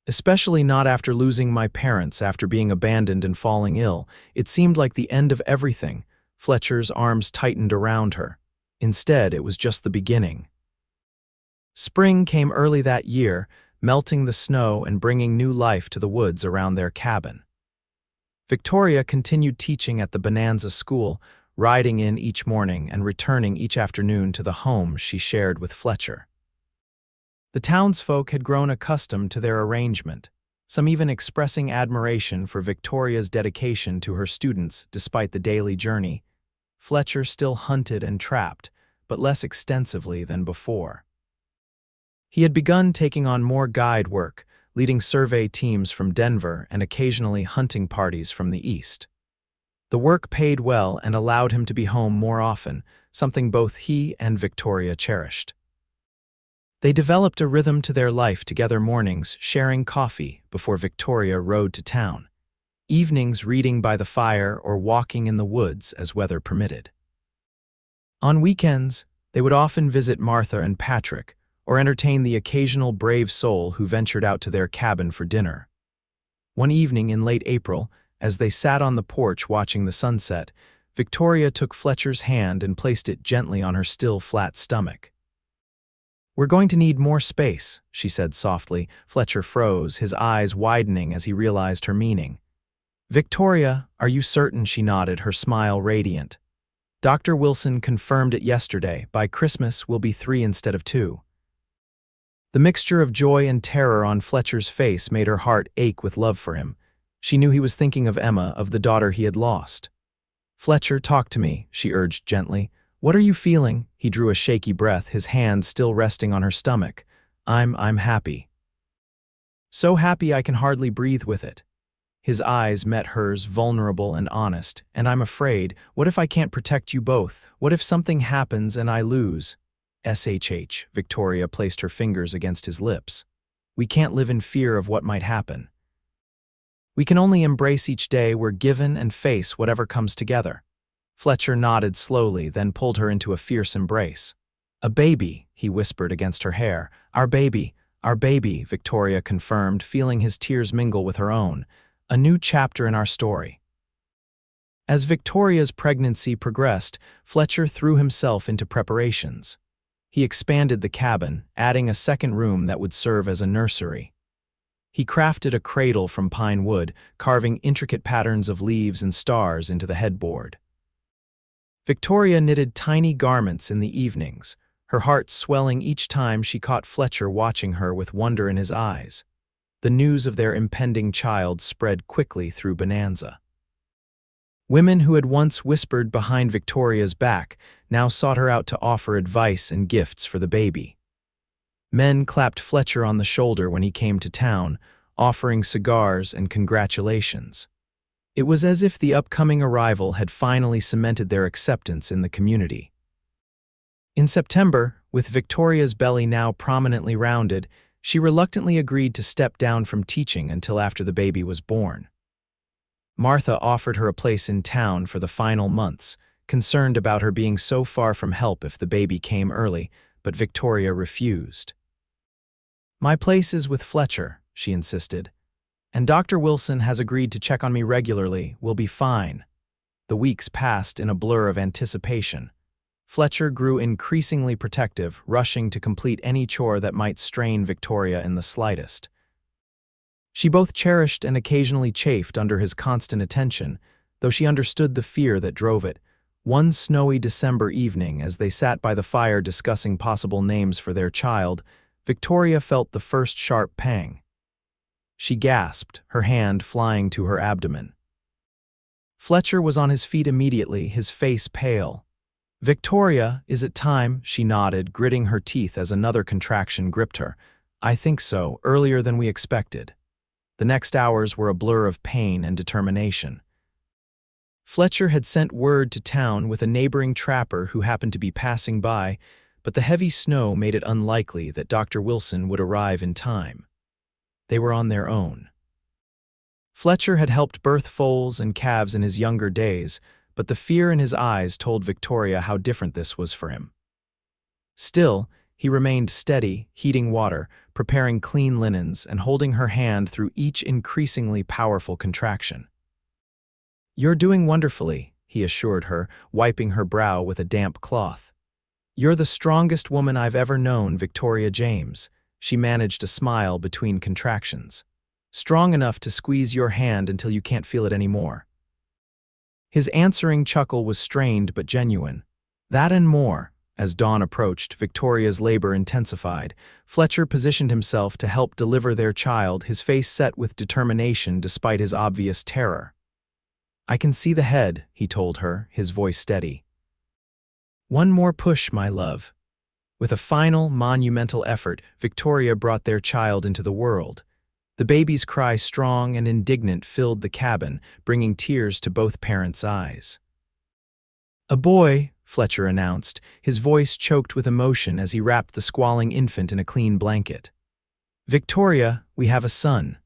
Especially not after losing my parents, after being abandoned and falling ill. It seemed like the end of everything. Fletcher's arms tightened around her. Instead, it was just the beginning. Spring came early that year, melting the snow and bringing new life to the woods around their cabin. Victoria continued teaching at the Bonanza School, riding in each morning and returning each afternoon to the home she shared with Fletcher. The townsfolk had grown accustomed to their arrangement, some even expressing admiration for Victoria's dedication to her students despite the daily journey. Fletcher still hunted and trapped, but less extensively than before. He had begun taking on more guide work, leading survey teams from Denver and occasionally hunting parties from the east. The work paid well and allowed him to be home more often, something both he and Victoria cherished. They developed a rhythm to their life together, mornings sharing coffee before Victoria rode to town, evenings reading by the fire or walking in the woods as weather permitted. On weekends, they would often visit Martha and Patrick, or entertain the occasional brave soul who ventured out to their cabin for dinner. One evening in late April, as they sat on the porch watching the sunset, Victoria took Fletcher's hand and placed it gently on her still flat stomach. "We're going to need more space," she said softly. Fletcher froze, his eyes widening as he realized her meaning. "Victoria, are you certain?" She nodded, her smile radiant. "Dr. Wilson confirmed it yesterday. By Christmas, we'll be 3 instead of 2. The mixture of joy and terror on Fletcher's face made her heart ache with love for him. She knew he was thinking of Emma, of the daughter he had lost. "Fletcher, talk to me," she urged gently. "What are you feeling?" He drew a shaky breath, his hand still resting on her stomach. I'm happy. So happy I can hardly breathe with it." His eyes met hers, vulnerable and honest. "And I'm afraid, what if I can't protect you both? What if something happens and I lose?" "SHH," Victoria placed her fingers against his lips. "We can't live in fear of what might happen. We can only embrace each day we're given and face whatever comes together." Fletcher nodded slowly, then pulled her into a fierce embrace. "A baby," he whispered against her hair. Our baby, Victoria confirmed, feeling his tears mingle with her own. "A new chapter in our story." As Victoria's pregnancy progressed, Fletcher threw himself into preparations. He expanded the cabin, adding a second room that would serve as a nursery. He crafted a cradle from pine wood, carving intricate patterns of leaves and stars into the headboard. Victoria knitted tiny garments in the evenings, her heart swelling each time she caught Fletcher watching her with wonder in his eyes. The news of their impending child spread quickly through Bonanza. Women who had once whispered behind Victoria's back now sought her out to offer advice and gifts for the baby. Men clapped Fletcher on the shoulder when he came to town, offering cigars and congratulations. It was as if the upcoming arrival had finally cemented their acceptance in the community. In September, with Victoria's belly now prominently rounded, she reluctantly agreed to step down from teaching until after the baby was born. Martha offered her a place in town for the final months, concerned about her being so far from help if the baby came early, but Victoria refused. "My place is with Fletcher," she insisted, "and Dr. Wilson has agreed to check on me regularly. We'll be fine." The weeks passed in a blur of anticipation. Fletcher grew increasingly protective, rushing to complete any chore that might strain Victoria in the slightest. She both cherished and occasionally chafed under his constant attention, though she understood the fear that drove it. One snowy December evening, as they sat by the fire discussing possible names for their child, Victoria felt the first sharp pang. She gasped, her hand flying to her abdomen. Fletcher was on his feet immediately, his face pale. "Victoria, is it time?" she nodded, gritting her teeth as another contraction gripped her. "I think so, earlier than we expected." The next hours were a blur of pain and determination. Fletcher had sent word to town with a neighboring trapper who happened to be passing by, but the heavy snow made it unlikely that Dr. Wilson would arrive in time. They were on their own. Fletcher had helped birth foals and calves in his younger days, but the fear in his eyes told Victoria how different this was for him. Still, he remained steady, heating water, preparing clean linens, and holding her hand through each increasingly powerful contraction. "You're doing wonderfully," he assured her, wiping her brow with a damp cloth. "You're the strongest woman I've ever known, Victoria James." She managed a smile between contractions. "Strong enough to squeeze your hand until you can't feel it anymore." His answering chuckle was strained but genuine. That and more. As dawn approached, Victoria's labor intensified. Fletcher positioned himself to help deliver their child, his face set with determination despite his obvious terror. "I can see the head," he told her, his voice steady. "One more push, my love." With a final, monumental effort, Victoria brought their child into the world. The baby's cry, strong and indignant, filled the cabin, bringing tears to both parents' eyes. "A boy," Fletcher announced, his voice choked with emotion as he wrapped the squalling infant in a clean blanket. "Victoria, we have a son."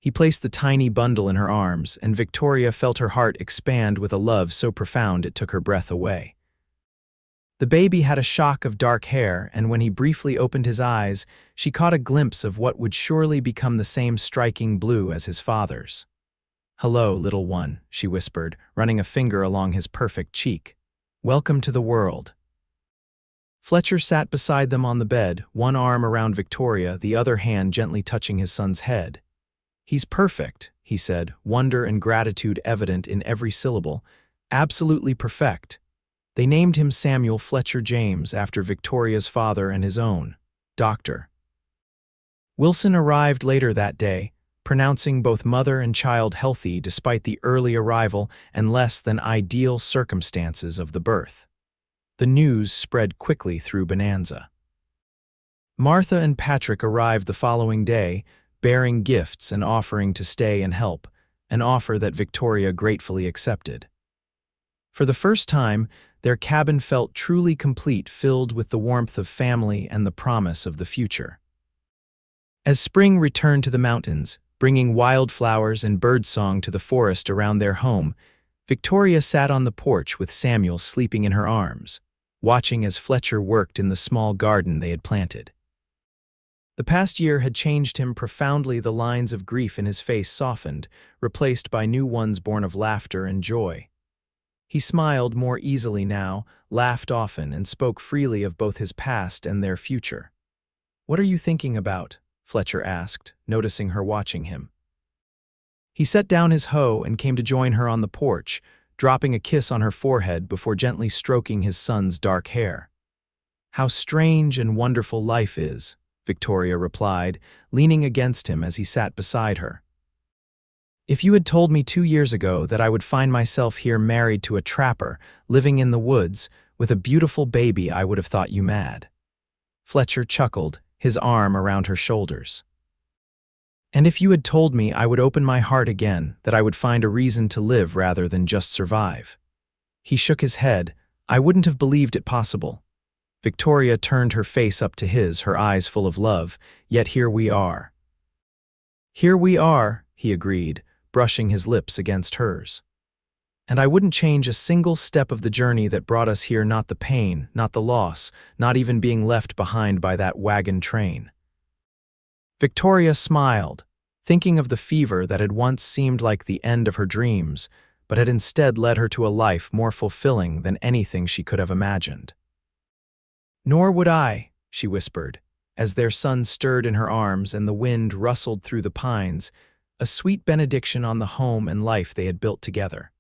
He placed the tiny bundle in her arms, and Victoria felt her heart expand with a love so profound it took her breath away. The baby had a shock of dark hair, and when he briefly opened his eyes, she caught a glimpse of what would surely become the same striking blue as his father's. "Hello, little one," she whispered, running a finger along his perfect cheek. "Welcome to the world." Fletcher sat beside them on the bed, one arm around Victoria, the other hand gently touching his son's head. "He's perfect," he said, wonder and gratitude evident in every syllable. "Absolutely perfect." They named him Samuel Fletcher James after Victoria's father and his own, Dr. Wilson arrived later that day, pronouncing both mother and child healthy despite the early arrival and less than ideal circumstances of the birth. The news spread quickly through Bonanza. Martha and Patrick arrived the following day, bearing gifts and offering to stay and help, an offer that Victoria gratefully accepted. For the first time, their cabin felt truly complete, filled with the warmth of family and the promise of the future. As spring returned to the mountains, bringing wildflowers and birdsong to the forest around their home, Victoria sat on the porch with Samuel sleeping in her arms, watching as Fletcher worked in the small garden they had planted. The past year had changed him profoundly. The lines of grief in his face softened, replaced by new ones born of laughter and joy. He smiled more easily now, laughed often, and spoke freely of both his past and their future. "What are you thinking about?" Fletcher asked, noticing her watching him. He set down his hoe and came to join her on the porch, dropping a kiss on her forehead before gently stroking his son's dark hair. "How strange and wonderful life is," Victoria replied, leaning against him as he sat beside her. "If you had told me 2 years ago that I would find myself here married to a trapper, living in the woods, with a beautiful baby, I would have thought you mad." Fletcher chuckled, his arm around her shoulders. "And if you had told me I would open my heart again, that I would find a reason to live rather than just survive." He shook his head. "I wouldn't have believed it possible." Victoria turned her face up to his, her eyes full of love. "Yet here we are." "Here we are," he agreed, brushing his lips against hers. "And I wouldn't change a single step of the journey that brought us here, not the pain, not the loss, not even being left behind by that wagon train." Victoria smiled, thinking of the fever that had once seemed like the end of her dreams, but had instead led her to a life more fulfilling than anything she could have imagined. "Nor would I," she whispered, as their son stirred in her arms and the wind rustled through the pines, a sweet benediction on the home and life they had built together.